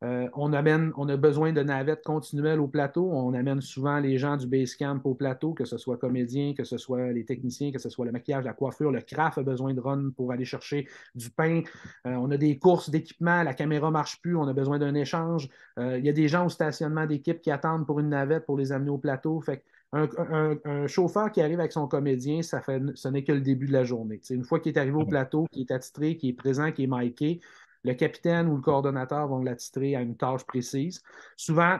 On a besoin de navettes continuelles au plateau. On amène souvent les gens du base camp au plateau, que ce soit comédiens, que ce soit les techniciens, que ce soit le maquillage, la coiffure. Le craft a besoin de run pour aller chercher du pain. On a des courses d'équipement. La caméra ne marche plus. On a besoin d'un échange. Il y a des gens au stationnement d'équipe qui attendent pour une navette pour les amener au plateau. Fait un chauffeur qui arrive avec son comédien, ce n'est que le début de la journée. T'sais, une fois qu'il est arrivé au plateau, qu'il est attitré, qu'il est présent, qu'il est miké, le capitaine ou le coordonnateur vont l'attitrer à une tâche précise. Souvent,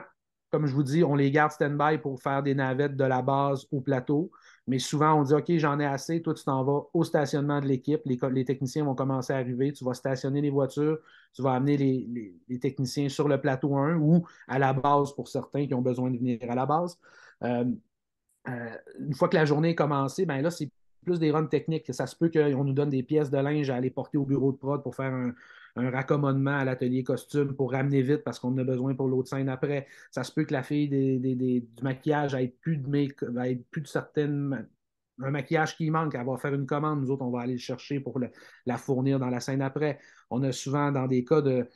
comme je vous dis, on les garde stand-by pour faire des navettes de la base au plateau. Mais souvent, on dit OK, j'en ai assez, toi, tu t'en vas au stationnement de l'équipe. Les techniciens vont commencer à arriver. Tu vas stationner les voitures, tu vas amener les techniciens sur le plateau 1 ou à la base pour certains qui ont besoin de venir à la base. Euh, une fois que la journée est commencée, ben là, c'est plus des runs techniques. Ça se peut qu'on nous donne des pièces de linge à aller porter au bureau de prod pour faire un raccommodement à l'atelier costume pour ramener vite parce qu'on en a besoin pour l'autre scène après. Ça se peut que la fille du maquillage ait plus de certaines. Un maquillage qui manque, elle va faire une commande. Nous autres, on va aller le chercher pour la fournir dans la scène après. On a souvent, dans des cas de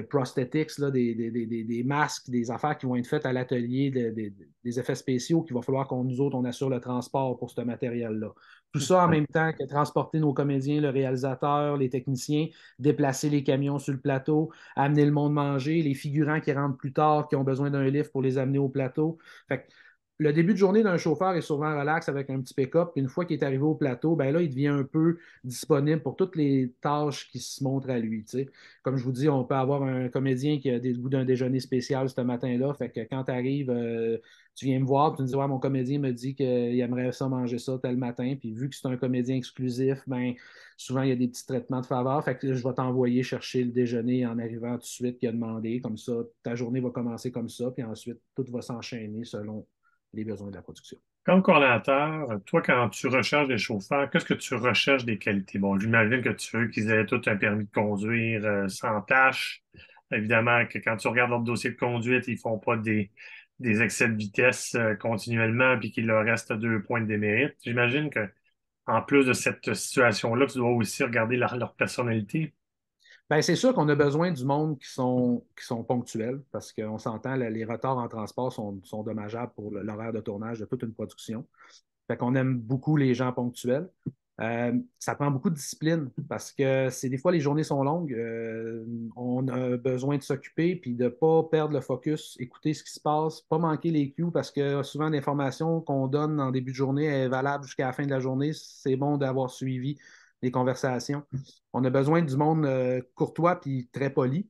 prosthetics, là, des masques, des affaires qui vont être faites à l'atelier, des effets spéciaux qu'il va falloir qu'on nous autres, on assure le transport pour ce matériel-là. Tout ça en même temps que transporter nos comédiens, le réalisateur, les techniciens, déplacer les camions sur le plateau, amener le monde manger, les figurants qui rentrent plus tard, qui ont besoin d'un lift pour les amener au plateau. Fait que le début de journée d'un chauffeur est souvent relax avec un petit pick-up. Puis une fois qu'il est arrivé au plateau, ben là, il devient un peu disponible pour toutes les tâches qui se montrent à lui. T'sais. Comme je vous dis, on peut avoir un comédien qui a des goûts d'un déjeuner spécial ce matin-là. Fait que quand tu arrives, tu viens me voir, tu me dis ouais, mon comédien me dit qu'il aimerait ça manger ça tel matin. Puis vu que c'est un comédien exclusif, ben souvent il y a des petits traitements de faveur. Fait que je vais t'envoyer chercher le déjeuner en arrivant tout de suite qu'il a demandé. Comme ça, ta journée va commencer comme ça. Puis ensuite, tout va s'enchaîner selon les besoins de la production. Comme coordonnateur, toi, quand tu recherches des chauffeurs, qu'est-ce que tu recherches des qualités? Bon, j'imagine que tu veux qu'ils aient tout un permis de conduire sans tâche. Évidemment que quand tu regardes leur dossier de conduite, ils font pas des excès de vitesse continuellement puis qu'il leur reste 2 points de démérite. J'imagine que en plus de cette situation-là, tu dois aussi regarder leur personnalité. Ben, c'est sûr qu'on a besoin du monde qui sont ponctuels parce qu'on s'entend, les retards en transport sont dommageables pour l'horaire de tournage de toute une production. Fait qu'on aime beaucoup les gens ponctuels. Ça prend beaucoup de discipline parce que c'est des fois les journées sont longues. On a besoin de s'occuper puis de ne pas perdre le focus, écouter ce qui se passe, pas manquer les cues parce que souvent l'information qu'on donne en début de journée est valable jusqu'à la fin de la journée. C'est bon d'avoir suivi les conversations. On a besoin du monde courtois puis très poli.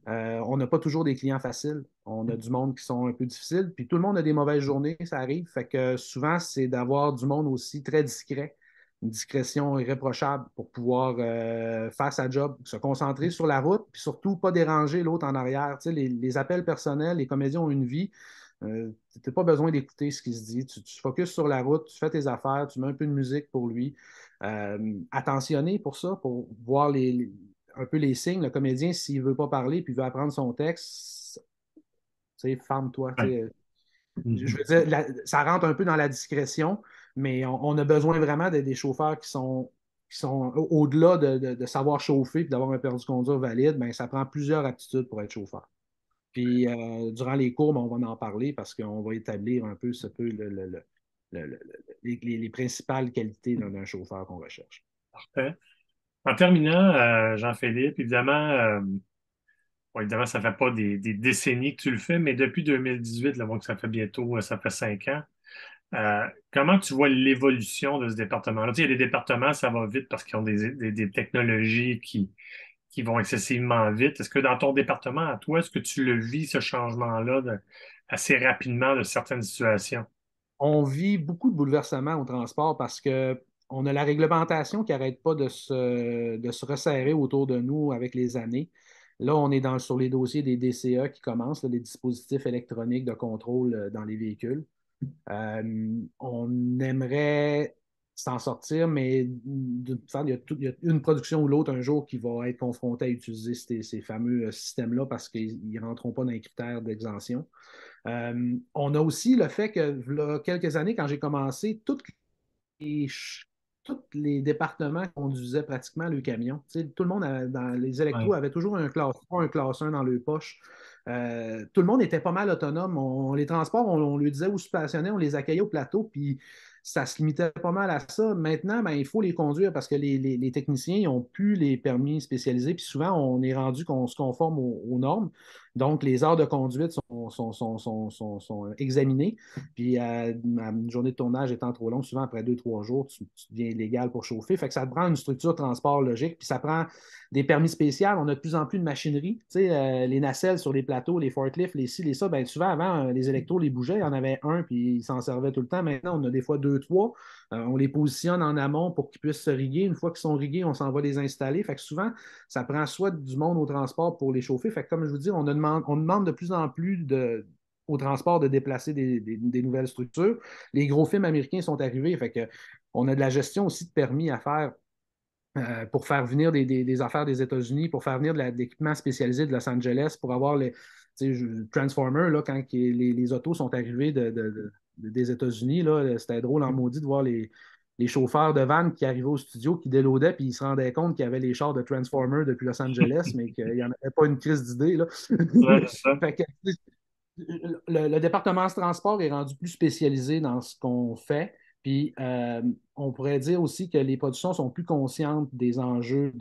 On n'a pas toujours des clients faciles. On a du monde qui sont un peu difficiles. Puis tout le monde a des mauvaises journées, ça arrive. Fait que souvent, c'est d'avoir du monde aussi très discret, une discrétion irréprochable pour pouvoir faire sa job, se concentrer sur la route, puis surtout pas déranger l'autre en arrière. Tu sais, les appels personnels, les comédiens ont une vie. Tu n'as pas besoin d'écouter ce qui se dit. Tu focuses sur la route, tu fais tes affaires, tu mets un peu de musique pour lui. Attentionné pour ça, pour voir un peu les signes. Le comédien, s'il ne veut pas parler puis veut apprendre son texte, tu sais, ferme-toi. Tu Ouais. sais. Je Mhm. veux dire, ça rentre un peu dans la discrétion, mais on a besoin vraiment des chauffeurs qui sont au-delà de savoir chauffer et d'avoir un permis de conduire valide, ben, ça prend plusieurs aptitudes pour être chauffeur. Puis durant les cours, ben, on va en parler parce qu'on va établir un peu, ce peu les principales qualités d'un chauffeur qu'on recherche. Parfait. En terminant, Jean-Philippe, évidemment, bon, évidemment, ça fait pas des décennies que tu le fais, mais depuis 2018, là, moi, que ça fait bientôt, ça fait 5 ans. Comment tu vois l'évolution de ce département-là? Tu sais, il y a des départements, ça va vite parce qu'ils ont des technologies qui vont excessivement vite. Est-ce que dans ton département, à toi, est-ce que tu le vis, ce changement-là, assez rapidement de certaines situations? On vit beaucoup de bouleversements au transport parce que on a la réglementation qui n'arrête pas de se resserrer autour de nous avec les années. Là, on est sur les dossiers des DCE qui commencent, là, les dispositifs électroniques de contrôle dans les véhicules. On aimerait s'en sortir, mais il y a une production ou l'autre un jour qui va être confrontée à utiliser ces fameux systèmes-là parce qu'ils ne rentreront pas dans les critères d'exemption. On a aussi le fait que, là, quelques années, quand j'ai commencé, les, tous les départements conduisaient pratiquement le camion. Tu sais, tout le monde, dans les électros, Ouais. avait toujours un classe 3, un classe 1 dans leur poche. Tout le monde était pas mal autonome. Les transports, on lui disait où se stationner, on les accueillait au plateau, puis ça se limitait pas mal à ça. Maintenant, ben, il faut les conduire parce que les techniciens n'ont plus les permis spécialisés, puis souvent, on est rendu qu'on se conforme aux normes. Donc, les heures de conduite sont examinées. Puis, une journée de tournage étant trop longue, souvent après 2, 3 jours, tu deviens illégal pour chauffer. Fait que ça te prend une structure de transport logique, puis ça prend des permis spéciaux. On a de plus en plus de machinerie. Tu sais, les nacelles sur les plateaux, les forklifts, les ci, les ça. Ben, souvent, avant, les électros les bougeaient. Il y en avait un, puis ils s'en servaient tout le temps. Maintenant, on a des fois deux, trois. On les positionne en amont pour qu'ils puissent se riguer. Une fois qu'ils sont rigués, on s'en va les installer. Fait que souvent, ça prend soit du monde au transport pour les chauffer. Fait que, comme je vous dis, on demande de plus en plus au transport de déplacer des nouvelles structures. Les gros films américains sont arrivés, fait que on a de la gestion aussi de permis à faire pour faire venir des affaires des États-Unis, pour faire venir de l'équipement spécialisé de Los Angeles, pour avoir les Transformers, là, quand les autos sont arrivés des États-Unis, là, c'était drôle en maudit de voir les chauffeurs de van qui arrivaient au studio, qui déloadaient, puis ils se rendaient compte qu'il y avait les chars de Transformers depuis Los Angeles, mais qu'il n'y en avait pas une crise d'idée. Là. Ouais, c'est ça. Fait que, le département de transport est rendu plus spécialisé dans ce qu'on fait. Puis, on pourrait dire aussi que les productions sont plus conscientes des enjeux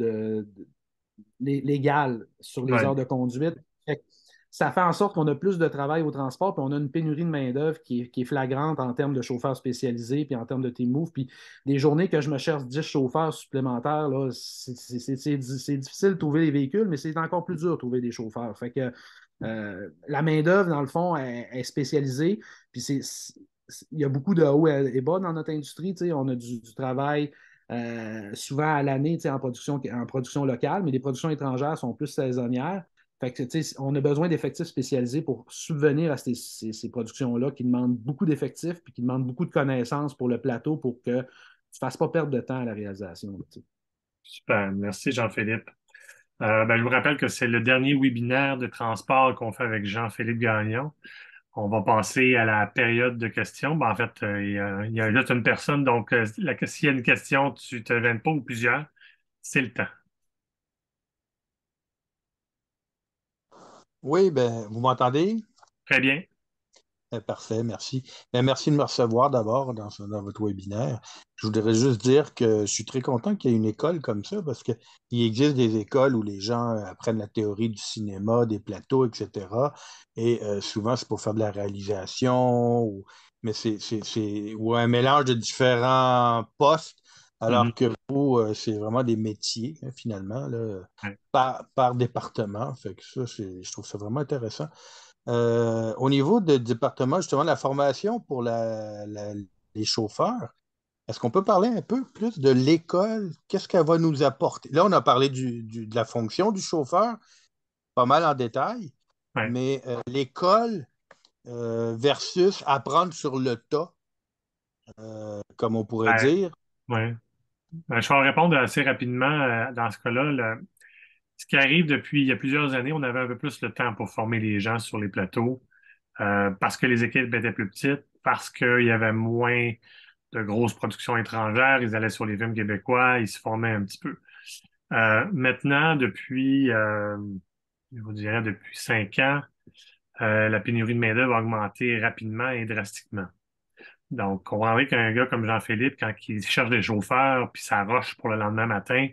légaux sur les Ouais. heures de conduite. Fait que ça fait en sorte qu'on a plus de travail au transport, puis on a une pénurie de main-d'œuvre qui est flagrante en termes de chauffeurs spécialisés, puis en termes de team move. Puis des journées que je me cherche 10 chauffeurs supplémentaires, là, c'est difficile de trouver les véhicules, mais c'est encore plus dur de trouver des chauffeurs. Fait que la main-d'œuvre, dans le fond, est spécialisée. Puis il y a beaucoup de hauts et bas dans notre industrie. On a du travail souvent à l'année en production locale, mais les productions étrangères sont plus saisonnières. Fait que, on a besoin d'effectifs spécialisés pour subvenir à ces productions-là qui demandent beaucoup d'effectifs et qui demandent beaucoup de connaissances pour le plateau pour que tu ne fasses pas perdre de temps à la réalisation. Super. Merci, Jean-Philippe. Je vous rappelle que c'est le dernier webinaire de transport qu'on fait avec Jean-Philippe Gagnon. On va passer à la période de questions. Ben, en fait, il y a juste une personne, donc s'il y a une question, tu te gênes pas ou plusieurs, c'est le temps. Oui, ben, vous m'entendez? Très bien. Parfait, merci. Ben, merci de me recevoir d'abord dans votre webinaire. Je voudrais juste dire que je suis très content qu'il y ait une école comme ça parce qu'il existe des écoles où les gens apprennent la théorie du cinéma, des plateaux, etc. Et souvent, c'est pour faire de la réalisation mais ou un mélange de différents postes, Mhm. alors que vous, c'est vraiment des métiers, hein, finalement, là, Ouais. par département. Fait que ça, je trouve ça vraiment intéressant. Au niveau du département, justement, la formation pour les chauffeurs, est-ce qu'on peut parler un peu plus de l'école? Qu'est-ce qu'elle va nous apporter? Là, on a parlé de la fonction du chauffeur, pas mal en détail, Ouais. mais l'école versus apprendre sur le tas, comme on pourrait Ben, dire. ouais. Ben, je vais répondre assez rapidement dans ce cas-là. Ce qui arrive depuis il y a plusieurs années, on avait un peu plus le temps pour former les gens sur les plateaux parce que les équipes étaient plus petites, parce qu'il y avait moins de grosses productions étrangères, ils allaient sur les films québécois, ils se formaient un petit peu. Maintenant, je vous dirais depuis 5 ans, la pénurie de main-d'œuvre a augmenté rapidement et drastiquement. Donc, on comprendrait qu'un gars comme Jean-Philippe, quand il cherche des chauffeurs, puis ça roche pour le lendemain matin,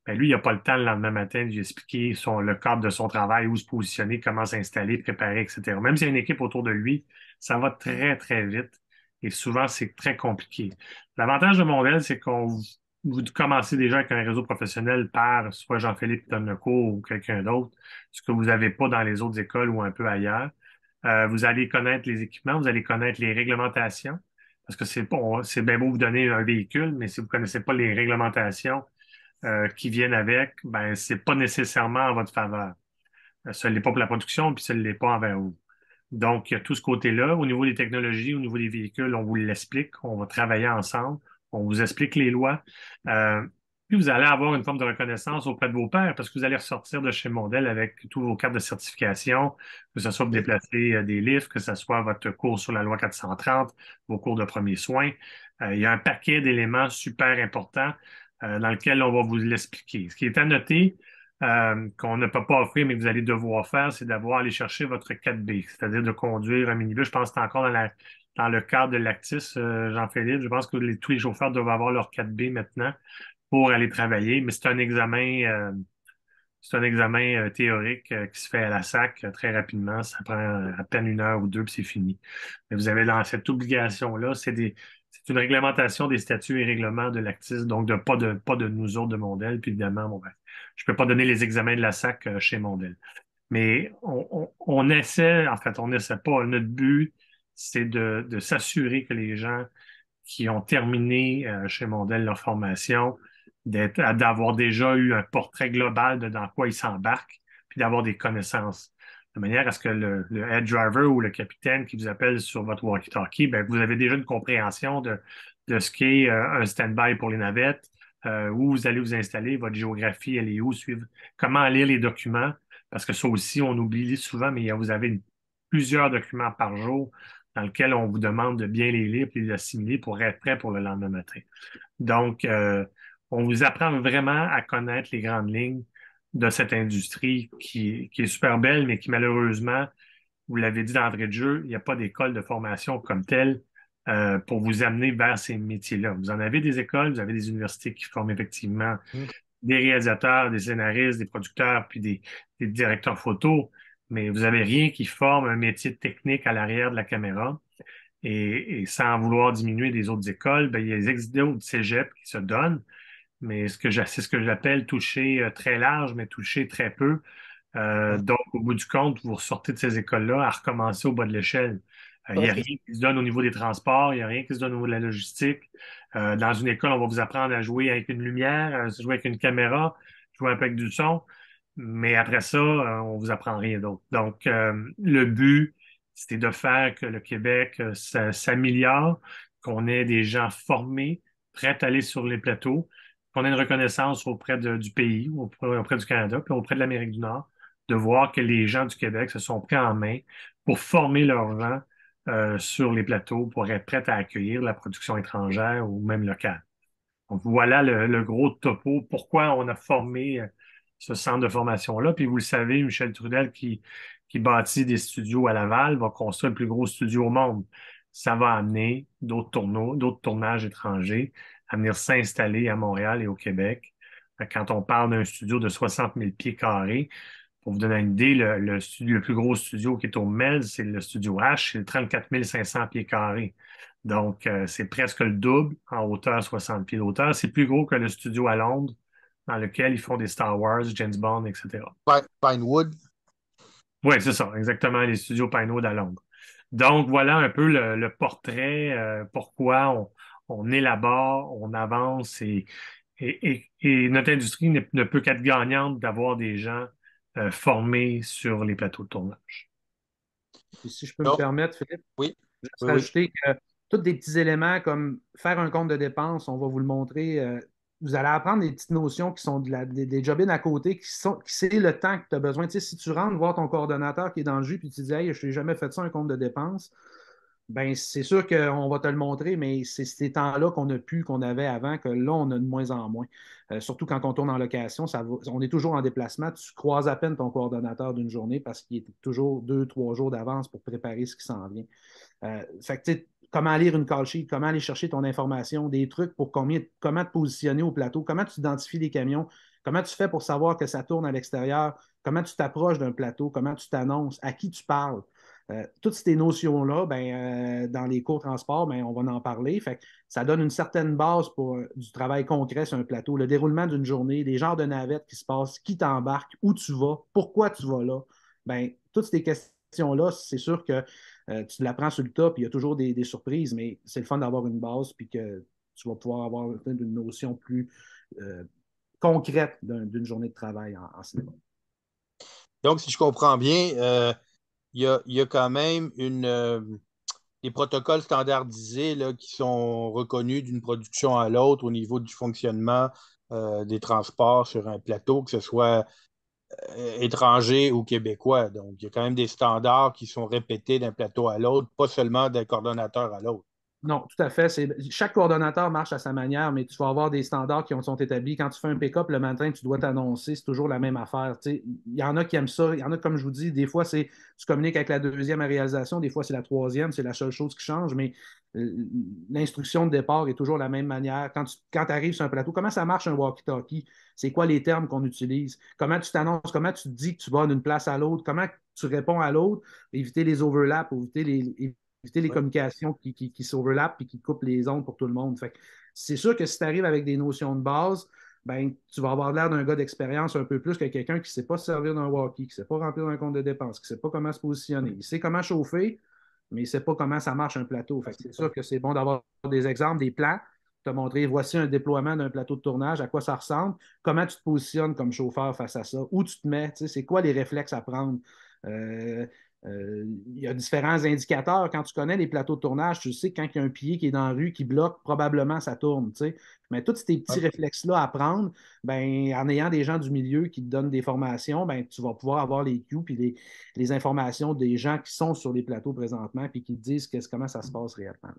ben lui, il n'a pas le temps le lendemain matin de lui expliquer le cadre de son travail, où se positionner, comment s'installer, préparer, etc. Même s'il y a une équipe autour de lui, ça va très, très vite et souvent, c'est très compliqué. L'avantage de Mondial, c'est vous commencez déjà avec un réseau professionnel par soit Jean-Philippe qui donne le cours ou quelqu'un d'autre, ce que vous n'avez pas dans les autres écoles ou un peu ailleurs. Vous allez connaître les équipements, vous allez connaître les réglementations, parce que c'est bien beau vous donner un véhicule, mais si vous connaissez pas les réglementations, qui viennent avec, ben c'est pas nécessairement en votre faveur. Ça ne l'est pas pour la production, puis ça ne l'est pas envers vous. Donc, il y a tout ce côté-là. Au niveau des technologies, au niveau des véhicules, on vous l'explique, on va travailler ensemble, on vous explique les lois. Euh, Puis vous allez avoir une forme de reconnaissance auprès de vos pairs parce que vous allez ressortir de chez Mondel avec tous vos cartes de certification, que ce soit pour Oui. déplacer des livres, que ce soit votre cours sur la loi 430, vos cours de premiers soins. Il y a un paquet d'éléments super importants dans lesquels on va vous l'expliquer. Ce qui est à noter, qu'on ne peut pas offrir, mais que vous allez devoir faire, c'est d'avoir aller chercher votre 4B, c'est-à-dire de conduire un minibus. Je pense que c'est encore dans le cadre de l'Actis, Jean-Philippe. Je pense que tous les chauffeurs doivent avoir leur 4B maintenant pour aller travailler, mais c'est un examen théorique qui se fait à la SAC très rapidement. Ça prend à peine 1 heure ou deux, puis c'est fini. Mais vous avez dans cette obligation-là, c'est une réglementation des statuts et règlements de l'ACTIS, donc pas de nous autres de Mondel. Puis évidemment, bon, ben, je peux pas donner les examens de la SAC chez Mondel. Mais on essaie, en fait, on n'essaie pas. Notre but, c'est de s'assurer que les gens qui ont terminé chez Mondel leur formation, d'avoir déjà eu un portrait global de dans quoi ils s'embarquent, puis d'avoir des connaissances. De manière à ce que le head driver ou le capitaine qui vous appelle sur votre walkie-talkie, ben, vous avez déjà une compréhension de ce qu'est un stand-by pour les navettes, où vous allez vous installer, votre géographie, elle est où, suivre, comment lire les documents, parce que ça aussi, on oublie souvent, mais vous avez plusieurs documents par jour dans lesquels on vous demande de bien les lire et les assimiler pour être prêt pour le lendemain matin. Donc, on vous apprend vraiment à connaître les grandes lignes de cette industrie qui est super belle, mais qui malheureusement, vous l'avez dit d'entrée de jeu, il n'y a pas d'école de formation comme telle pour vous amener vers ces métiers-là. Vous en avez des écoles, vous avez des universités qui forment effectivement Mm. des réalisateurs, des scénaristes, des producteurs, puis des directeurs photo, mais vous avez rien qui forme un métier technique à l'arrière de la caméra. Et sans vouloir diminuer des autres écoles, ben, il y a des exos de cégep qui se donnent, mais c'est ce que j'appelle toucher très large, mais toucher très peu. Ouais. Donc, au bout du compte, vous ressortez de ces écoles-là à recommencer au bas de l'échelle. Il n'y a OK. rien qui se donne au niveau des transports, il n'y a rien qui se donne au niveau de la logistique. Dans une école, on va vous apprendre à jouer avec une lumière, à jouer avec une caméra, jouer un peu avec du son, mais après ça, on vous apprend rien d'autre. Donc, le but, c'est de faire que le Québec s'améliore, qu'on ait des gens formés, prêts à aller sur les plateaux, qu'on ait une reconnaissance auprès du pays, auprès du Canada, puis auprès de l'Amérique du Nord, de voir que les gens du Québec se sont pris en main pour former leurs gens sur les plateaux pour être prêts à accueillir la production étrangère ou même locale. Donc voilà le gros topo, pourquoi on a formé ce centre de formation-là. Puis vous le savez, Michel Trudel qui bâtit des studios à Laval va construire le plus gros studio au monde. Ça va amener d'autres tournages étrangers à venir s'installer à Montréal et au Québec. Quand on parle d'un studio de 60 000 pieds carrés, pour vous donner une idée, le plus gros studio qui est au MELS, c'est le studio H, c'est 34 500 pieds carrés. Donc, c'est presque le double en hauteur, 60 pieds d'auteur. C'est plus gros que le studio à Londres, dans lequel ils font des Star Wars, James Bond, etc. Pinewood. Oui, c'est ça, exactement, les studios Pinewood à Londres. Donc, voilà un peu le portrait, pourquoi on élabore, on avance et notre industrie ne peut qu'être gagnante d'avoir des gens formés sur les plateaux de tournage. Puis si je peux me Donc, permettre, Philippe, oui, juste oui, oui. rajouter que tous des petits éléments comme faire un compte de dépenses, on va vous le montrer. Vous allez apprendre des petites notions qui sont des job-ins à côté, qui c'est le temps que tu as besoin. Tu sais, si tu rentres voir ton coordonnateur qui est dans le jus, puis tu dis, hey, je n'ai jamais fait ça, un compte de dépenses, ben c'est sûr qu'on va te le montrer, mais c'est ces temps-là qu'on a pu, qu'on avait avant, que là, on a de moins en moins. Surtout quand on tourne en location, on est toujours en déplacement. Tu croises à peine ton coordonnateur d'une journée parce qu'il est toujours 2, 3 jours d'avance pour préparer ce qui s'en vient. Fait que, tu sais, comment lire une call sheet, comment aller chercher ton information, des trucs pour comment te positionner au plateau, comment tu identifies les camions, comment tu fais pour savoir que ça tourne à l'extérieur, comment tu t'approches d'un plateau, comment tu t'annonces, à qui tu parles. Toutes ces notions-là, ben, dans les cours transports, ben, on va en parler. Fait que ça donne une certaine base pour du travail concret sur un plateau, le déroulement d'une journée, les genres de navettes qui se passent, qui t'embarque, où tu vas, pourquoi tu vas là. Ben, toutes ces questions-là, c'est sûr que tu l'apprends sur le tas, puis il y a toujours des surprises, mais c'est le fun d'avoir une base, puis que tu vas pouvoir avoir une notion plus euh, concrète d'une journée de travail en cinéma. Donc, si je comprends bien, il y a quand même des protocoles standardisés là, qui sont reconnus d'une production à l'autre au niveau du fonctionnement des transports sur un plateau, que ce soit étranger ou québécois. Donc, il y a quand même des standards qui sont répétés d'un plateau à l'autre, pas seulement d'un coordonnateur à l'autre. Non, tout à fait. Chaque coordonnateur marche à sa manière, mais tu vas avoir des standards qui sont établis. Quand tu fais un pick-up le matin, tu dois t'annoncer, c'est toujours la même affaire. Tu sais, il y en a qui aiment ça. Il y en a, comme je vous dis, des fois, tu communiques avec la deuxième à réalisation, des fois, c'est la troisième, c'est la seule chose qui change, mais l'instruction de départ est toujours la même manière. Quand tu arrives sur un plateau, comment ça marche un walkie-talkie? C'est quoi les termes qu'on utilise? Comment tu t'annonces? Comment tu te dis que tu vas d'une place à l'autre? Comment tu réponds à l'autre? Éviter les overlaps, éviter les Oui. communications qui s'overlappent et qui coupent les ondes pour tout le monde. Fait c'est sûr que si tu arrives avec des notions de base, ben, tu vas avoir l'air d'un gars d'expérience un peu plus que quelqu'un qui ne sait pas se servir d'un walkie, qui ne sait pas remplir un compte de dépenses, qui ne sait pas comment se positionner. Il sait comment chauffer, mais il ne sait pas comment ça marche un plateau. Fait c'est sûr que c'est bon d'avoir des exemples, des plans, te montrer voici un déploiement d'un plateau de tournage, à quoi ça ressemble, comment tu te positionnes comme chauffeur face à ça, où tu te mets, c'est quoi les réflexes à prendre. Il y a différents indicateurs. Quand tu connais les plateaux de tournage, tu sais que quand il y a un pied qui est dans la rue, qui bloque, probablement ça tourne. Tu sais. Mais tous ces petits Ouais. réflexes-là à prendre, ben, en ayant des gens du milieu qui te donnent des formations, ben, tu vas pouvoir avoir les cues et les informations des gens qui sont sur les plateaux présentement puis qui te disent comment ça se passe réellement.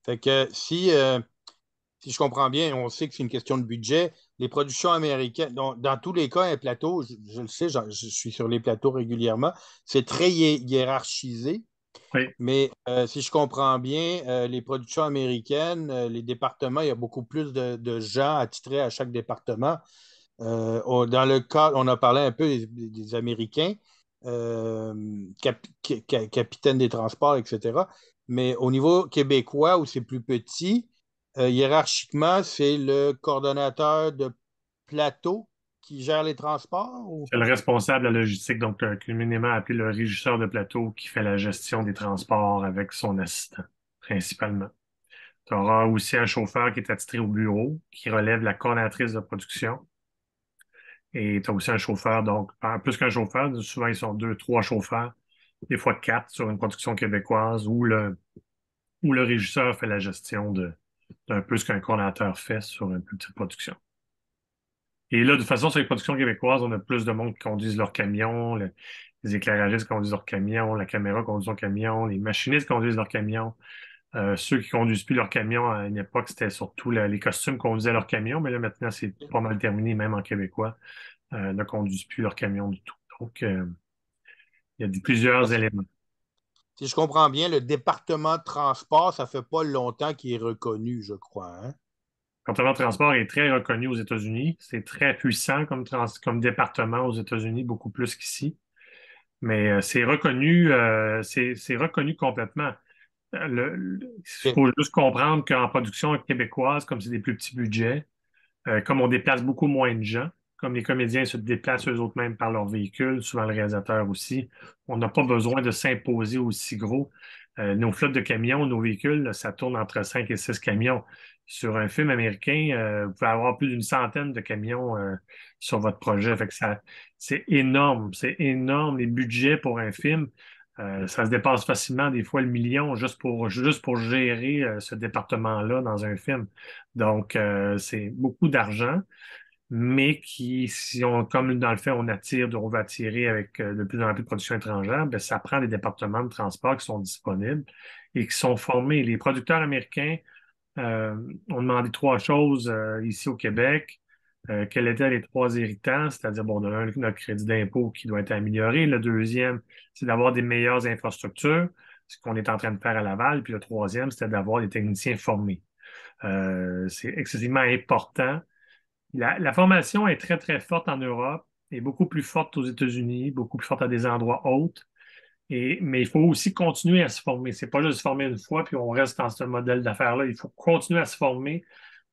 Fait que si je comprends bien, on sait que c'est une question de budget. Les productions américaines, dans tous les cas, un plateau, je le sais, je suis sur les plateaux régulièrement, c'est très hiérarchisé. Oui. Mais si je comprends bien, les productions américaines, les départements, il y a beaucoup plus de gens attitrés à chaque département. Dans le cas, on a parlé un peu des Américains, euh, capitaines des transports, etc. Mais au niveau québécois, où c'est plus petit, hiérarchiquement, c'est le coordonnateur de plateau qui gère les transports ou... C'est le responsable de la logistique, donc communément appelé le régisseur de plateau qui fait la gestion des transports avec son assistant, principalement. Tu auras aussi un chauffeur qui est attitré au bureau, qui relève la coordonnatrice de production. Et tu as aussi un chauffeur, donc plus qu'un chauffeur, souvent ils sont deux, trois chauffeurs, des fois quatre sur une production québécoise où le régisseur fait la gestion d'un peu ce qu'un coordonnateur fait sur une plus petite production. Et là, de toute façon, sur les productions québécoises, on a plus de monde qui conduisent leur camion, les éclairagistes conduisent leur camion, la caméra conduit son camion, les machinistes conduisent leur camion. Ceux qui conduisent plus leur camion, à une époque, c'était surtout les costumes conduisaient leur camion, mais là, maintenant, c'est pas mal terminé, même en québécois, ne conduisent plus leur camion du tout. Donc, il y a plusieurs éléments. Si je comprends bien, le département de transport, ça fait pas longtemps qu'il est reconnu, je crois, hein? Le département de transport est très reconnu aux États-Unis. C'est très puissant comme département aux États-Unis, beaucoup plus qu'ici. Mais c'est reconnu complètement. Il OK. faut juste comprendre qu'en production québécoise, comme c'est des plus petits budgets, comme on déplace beaucoup moins de gens, comme les comédiens se déplacent eux-mêmes par leur véhicule, souvent le réalisateur aussi, on n'a pas besoin de s'imposer aussi gros. Nos flottes de camions, nos véhicules, là, ça tourne entre 5 et 6 camions. Sur un film américain, vous pouvez avoir plus d'une centaine de camions sur votre projet. Fait que c'est énorme, c'est énorme. Les budgets pour un film, ça se dépasse facilement des fois le million juste pour gérer ce département-là dans un film. Donc, c'est beaucoup d'argent, mais si on, comme dans le fait, on veut attirer avec de plus en plus de productions étrangères, ben, ça prend des départements de transport qui sont disponibles et qui sont formés. Les producteurs américains euh, ont demandé trois choses ici au Québec. Quels étaient les trois irritants? C'est-à-dire, bon, on a un, notre crédit d'impôt qui doit être amélioré. Le deuxième, c'est d'avoir des meilleures infrastructures, ce qu'on est en train de faire à Laval. Puis le troisième, c'était d'avoir des techniciens formés. C'est excessivement important. La formation est très, très forte en Europe et beaucoup plus forte aux États-Unis, beaucoup plus forte à des endroits hauts. Mais il faut aussi continuer à se former. C'est pas juste se former une fois, puis on reste dans ce modèle d'affaires-là. Il faut continuer à se former.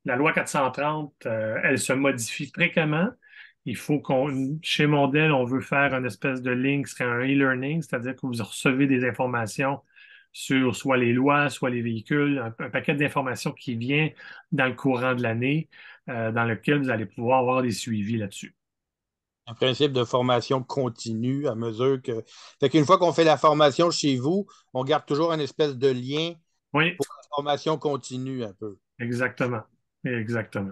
La loi 430, elle se modifie fréquemment. Il faut chez Mondel, on veut faire une espèce de ligne qui serait un e-learning, c'est-à-dire que vous recevez des informations sur soit les lois, soit les véhicules, un paquet d'informations qui vient dans le courant de l'année, dans lequel vous allez pouvoir avoir des suivis là-dessus. Un principe de formation continue à mesure que. Fait qu'une fois qu'on fait la formation chez vous, on garde toujours une espèce de lien Oui, pour la formation continue un peu. exactement. Exactement.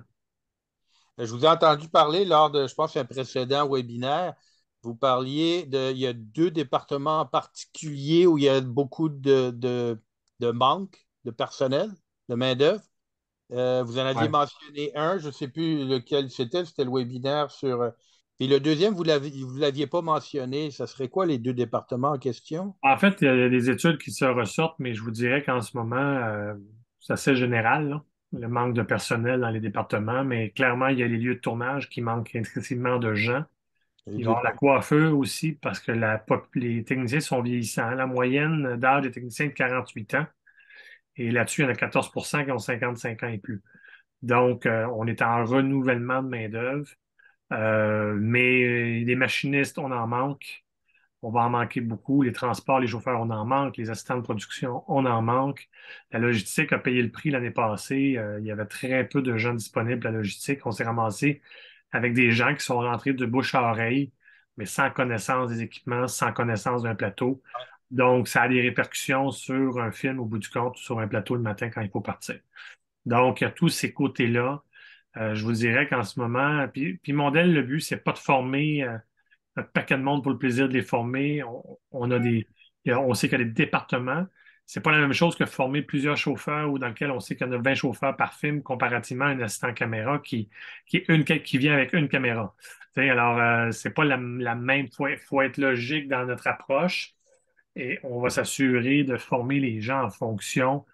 Je vous ai entendu parler lors de, je pense, un précédent webinaire. Vous parliez de, il y a deux départements en particulier où il y a beaucoup de manque de personnel, de main-d'œuvre. Vous en aviez Ouais. mentionné un, je ne sais plus lequel c'était le webinaire sur. Puis le deuxième, vous l'aviez pas mentionné. Ça serait quoi les deux départements en question? En fait, il y a des études qui se ressortent, mais je vous dirais qu'en ce moment, c'est assez général, là, le manque de personnel dans les départements, mais clairement, il y a les lieux de tournage qui manquent excessivement de gens. Les Il va y lieux de avoir la tour- coiffeur aussi, parce que les techniciens sont vieillissants. La moyenne d'âge des techniciens est de 48 ans, et là-dessus, il y en a 14 qui ont 55 ans et plus. Donc, on est en renouvellement de main-d'œuvre, mais les machinistes, on en manque. On va en manquer beaucoup. Les transports, les chauffeurs, on en manque. Les assistants de production, on en manque. La logistique a payé le prix l'année passée. Il y avait très peu de gens disponibles à la logistique. On s'est ramassé avec des gens qui sont rentrés de bouche à oreille, mais sans connaissance des équipements, sans connaissance d'un plateau. Donc, ça a des répercussions sur un film au bout du compte, sur un plateau le matin quand il faut partir. Donc, il y a tous ces côtés-là. Je vous dirais qu'en ce moment, puis Mondel, le but, c'est pas de former un paquet de monde pour le plaisir de les former. On a on sait qu'il y a des départements. C'est pas la même chose que former plusieurs chauffeurs ou dans lequel on sait qu'il y en a 20 chauffeurs par film comparativement à un assistant caméra qui vient avec une caméra. Tu sais, alors, c'est pas la même. Faut être logique dans notre approche et on va s'assurer de former les gens en fonction.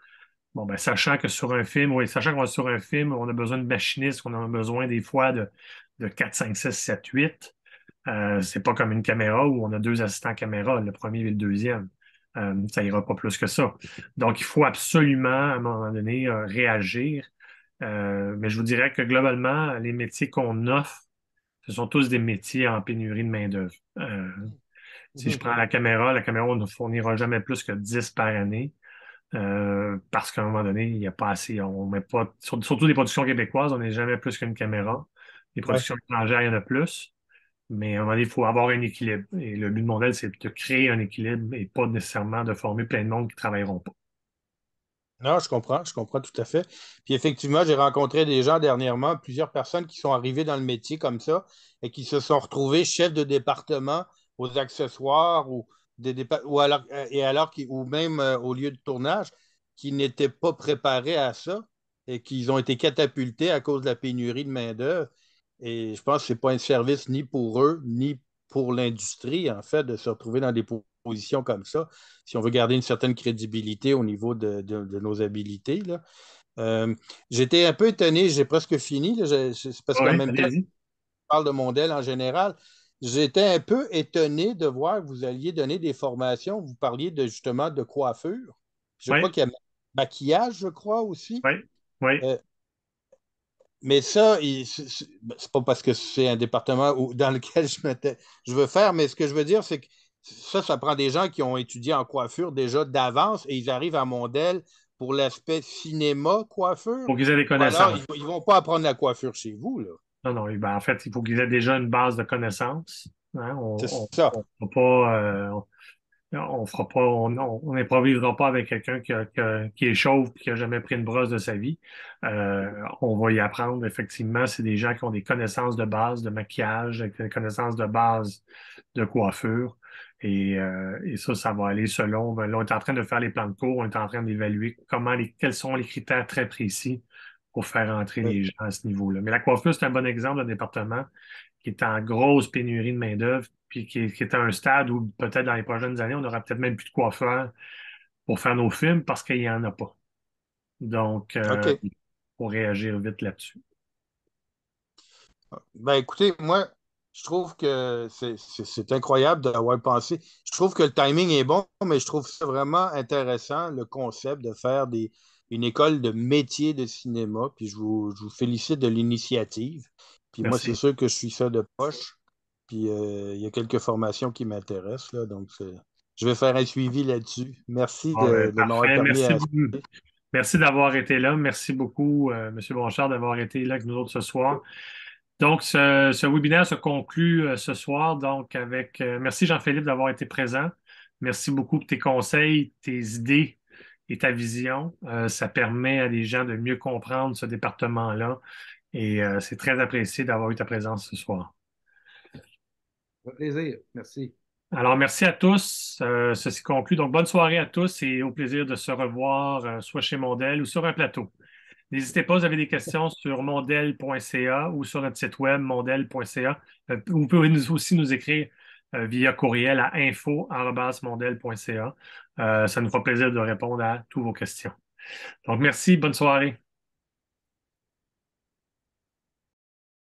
Bon, ben, sachant que sur un film, oui, sachant qu'on est sur un film, on a besoin de machinistes, on a besoin des fois de 4, 5, 6, 7, 8. C'est pas comme une caméra où on a deux assistants caméra, le premier et le deuxième. Ça ira pas plus que ça. Donc, il faut absolument, à un moment donné, réagir. Mais je vous dirais que globalement, les métiers qu'on offre, ce sont tous des métiers en pénurie de main-d'œuvre. Si je Mhm. prends la caméra, on ne fournira jamais plus que 10 par année. Parce qu'à un moment donné, il n'y a pas assez. On met pas, surtout des productions québécoises, on n'est jamais plus qu'une caméra. Les Ouais. productions étrangères, il y en a plus. Mais à un moment donné, il faut avoir un équilibre. Et le but de mon aile, c'est de créer un équilibre et pas nécessairement de former plein de monde qui ne travailleront pas. Non, je comprends tout à fait. Puis effectivement, j'ai rencontré des gens dernièrement, plusieurs personnes qui sont arrivées dans le métier comme ça et qui se sont retrouvés chefs de département aux accessoires ou alors, ou même au lieu de tournage, qui n'étaient pas préparés à ça et qui ont été catapultés à cause de la pénurie de main-d'œuvre. Et je pense que ce n'est pas un service ni pour eux, ni pour l'industrie, en fait, de se retrouver dans des positions comme ça si on veut garder une certaine crédibilité au niveau de nos habilités, là. Euh, J'étais un peu étonné, j'ai presque fini, là, c'est parce qu'en Oui, même temps, je allez-y. parle de Mondel en général. J'étais un peu étonné de voir que vous alliez donner des formations. Vous parliez justement de coiffure. Je crois Oui, qu'il y a maquillage, je crois aussi. oui, oui. Euh, mais ça, c'est pas parce que c'est un département dans lequel je veux faire, mais ce que je veux dire, c'est que ça prend des gens qui ont étudié en coiffure déjà d'avance et ils arrivent à Mondel pour l'aspect cinéma coiffure. Faut qu'ils aient des Ou alors, connaissances. ils vont pas apprendre la coiffure chez vous, là. Non, non, ben, en fait, il faut qu'ils aient déjà une base de connaissances. Hein. C'est ça. On fera pas, on fera pas, on n'improvisera pas avec quelqu'un qui est chauve et qui a jamais pris une brosse de sa vie. On va y apprendre. Effectivement, c'est des gens qui ont des connaissances de base de maquillage, des connaissances de base de coiffure. Et ça va aller selon. Ben, là, on est en train de faire les plans de cours, on est en train d'évaluer quels sont les critères très précis pour faire entrer Oui. les gens à ce niveau-là. Mais la coiffure, c'est un bon exemple d'un département qui est en grosse pénurie de main-d'œuvre, puis qui est à un stade où peut-être dans les prochaines années, on n'aura peut-être même plus de coiffeurs pour faire nos films parce qu'il n'y en a pas. Donc, OK. il faut réagir vite là-dessus. Ben écoutez, moi, je trouve que c'est incroyable d'avoir pensé. Je trouve que le timing est bon, mais je trouve ça vraiment intéressant, le concept de faire une école de métier de cinéma. Puis je vous félicite de l'initiative. Puis moi, c'est Merci. sûr que je suis ça de poche. Puis il y a quelques formations qui m'intéressent, là. Donc, je vais faire un suivi là-dessus. Merci Bon, ben, de m'avoir parfait. permis Merci à... beaucoup. Merci d'avoir été là. Merci beaucoup, M. Bronchard, d'avoir été là avec nous autres ce soir. Donc, ce webinaire se conclut ce soir. Donc, merci Jean-Philippe d'avoir été présent. Merci beaucoup pour tes conseils, tes idées et ta vision. Ça permet à des gens de mieux comprendre ce département-là. Et c'est très apprécié d'avoir eu ta présence ce soir. Un plaisir. Merci. Alors, merci à tous. Ceci conclut. Donc, bonne soirée à tous et au plaisir de se revoir, soit chez Mondel ou sur un plateau. N'hésitez pas, vous avez des questions sur mondel.ca ou sur notre site web mondel.ca. Vous pouvez aussi nous écrire via courriel à info@mondel.ca. Ça nous fera plaisir de répondre à toutes vos questions. Donc, merci, bonne soirée.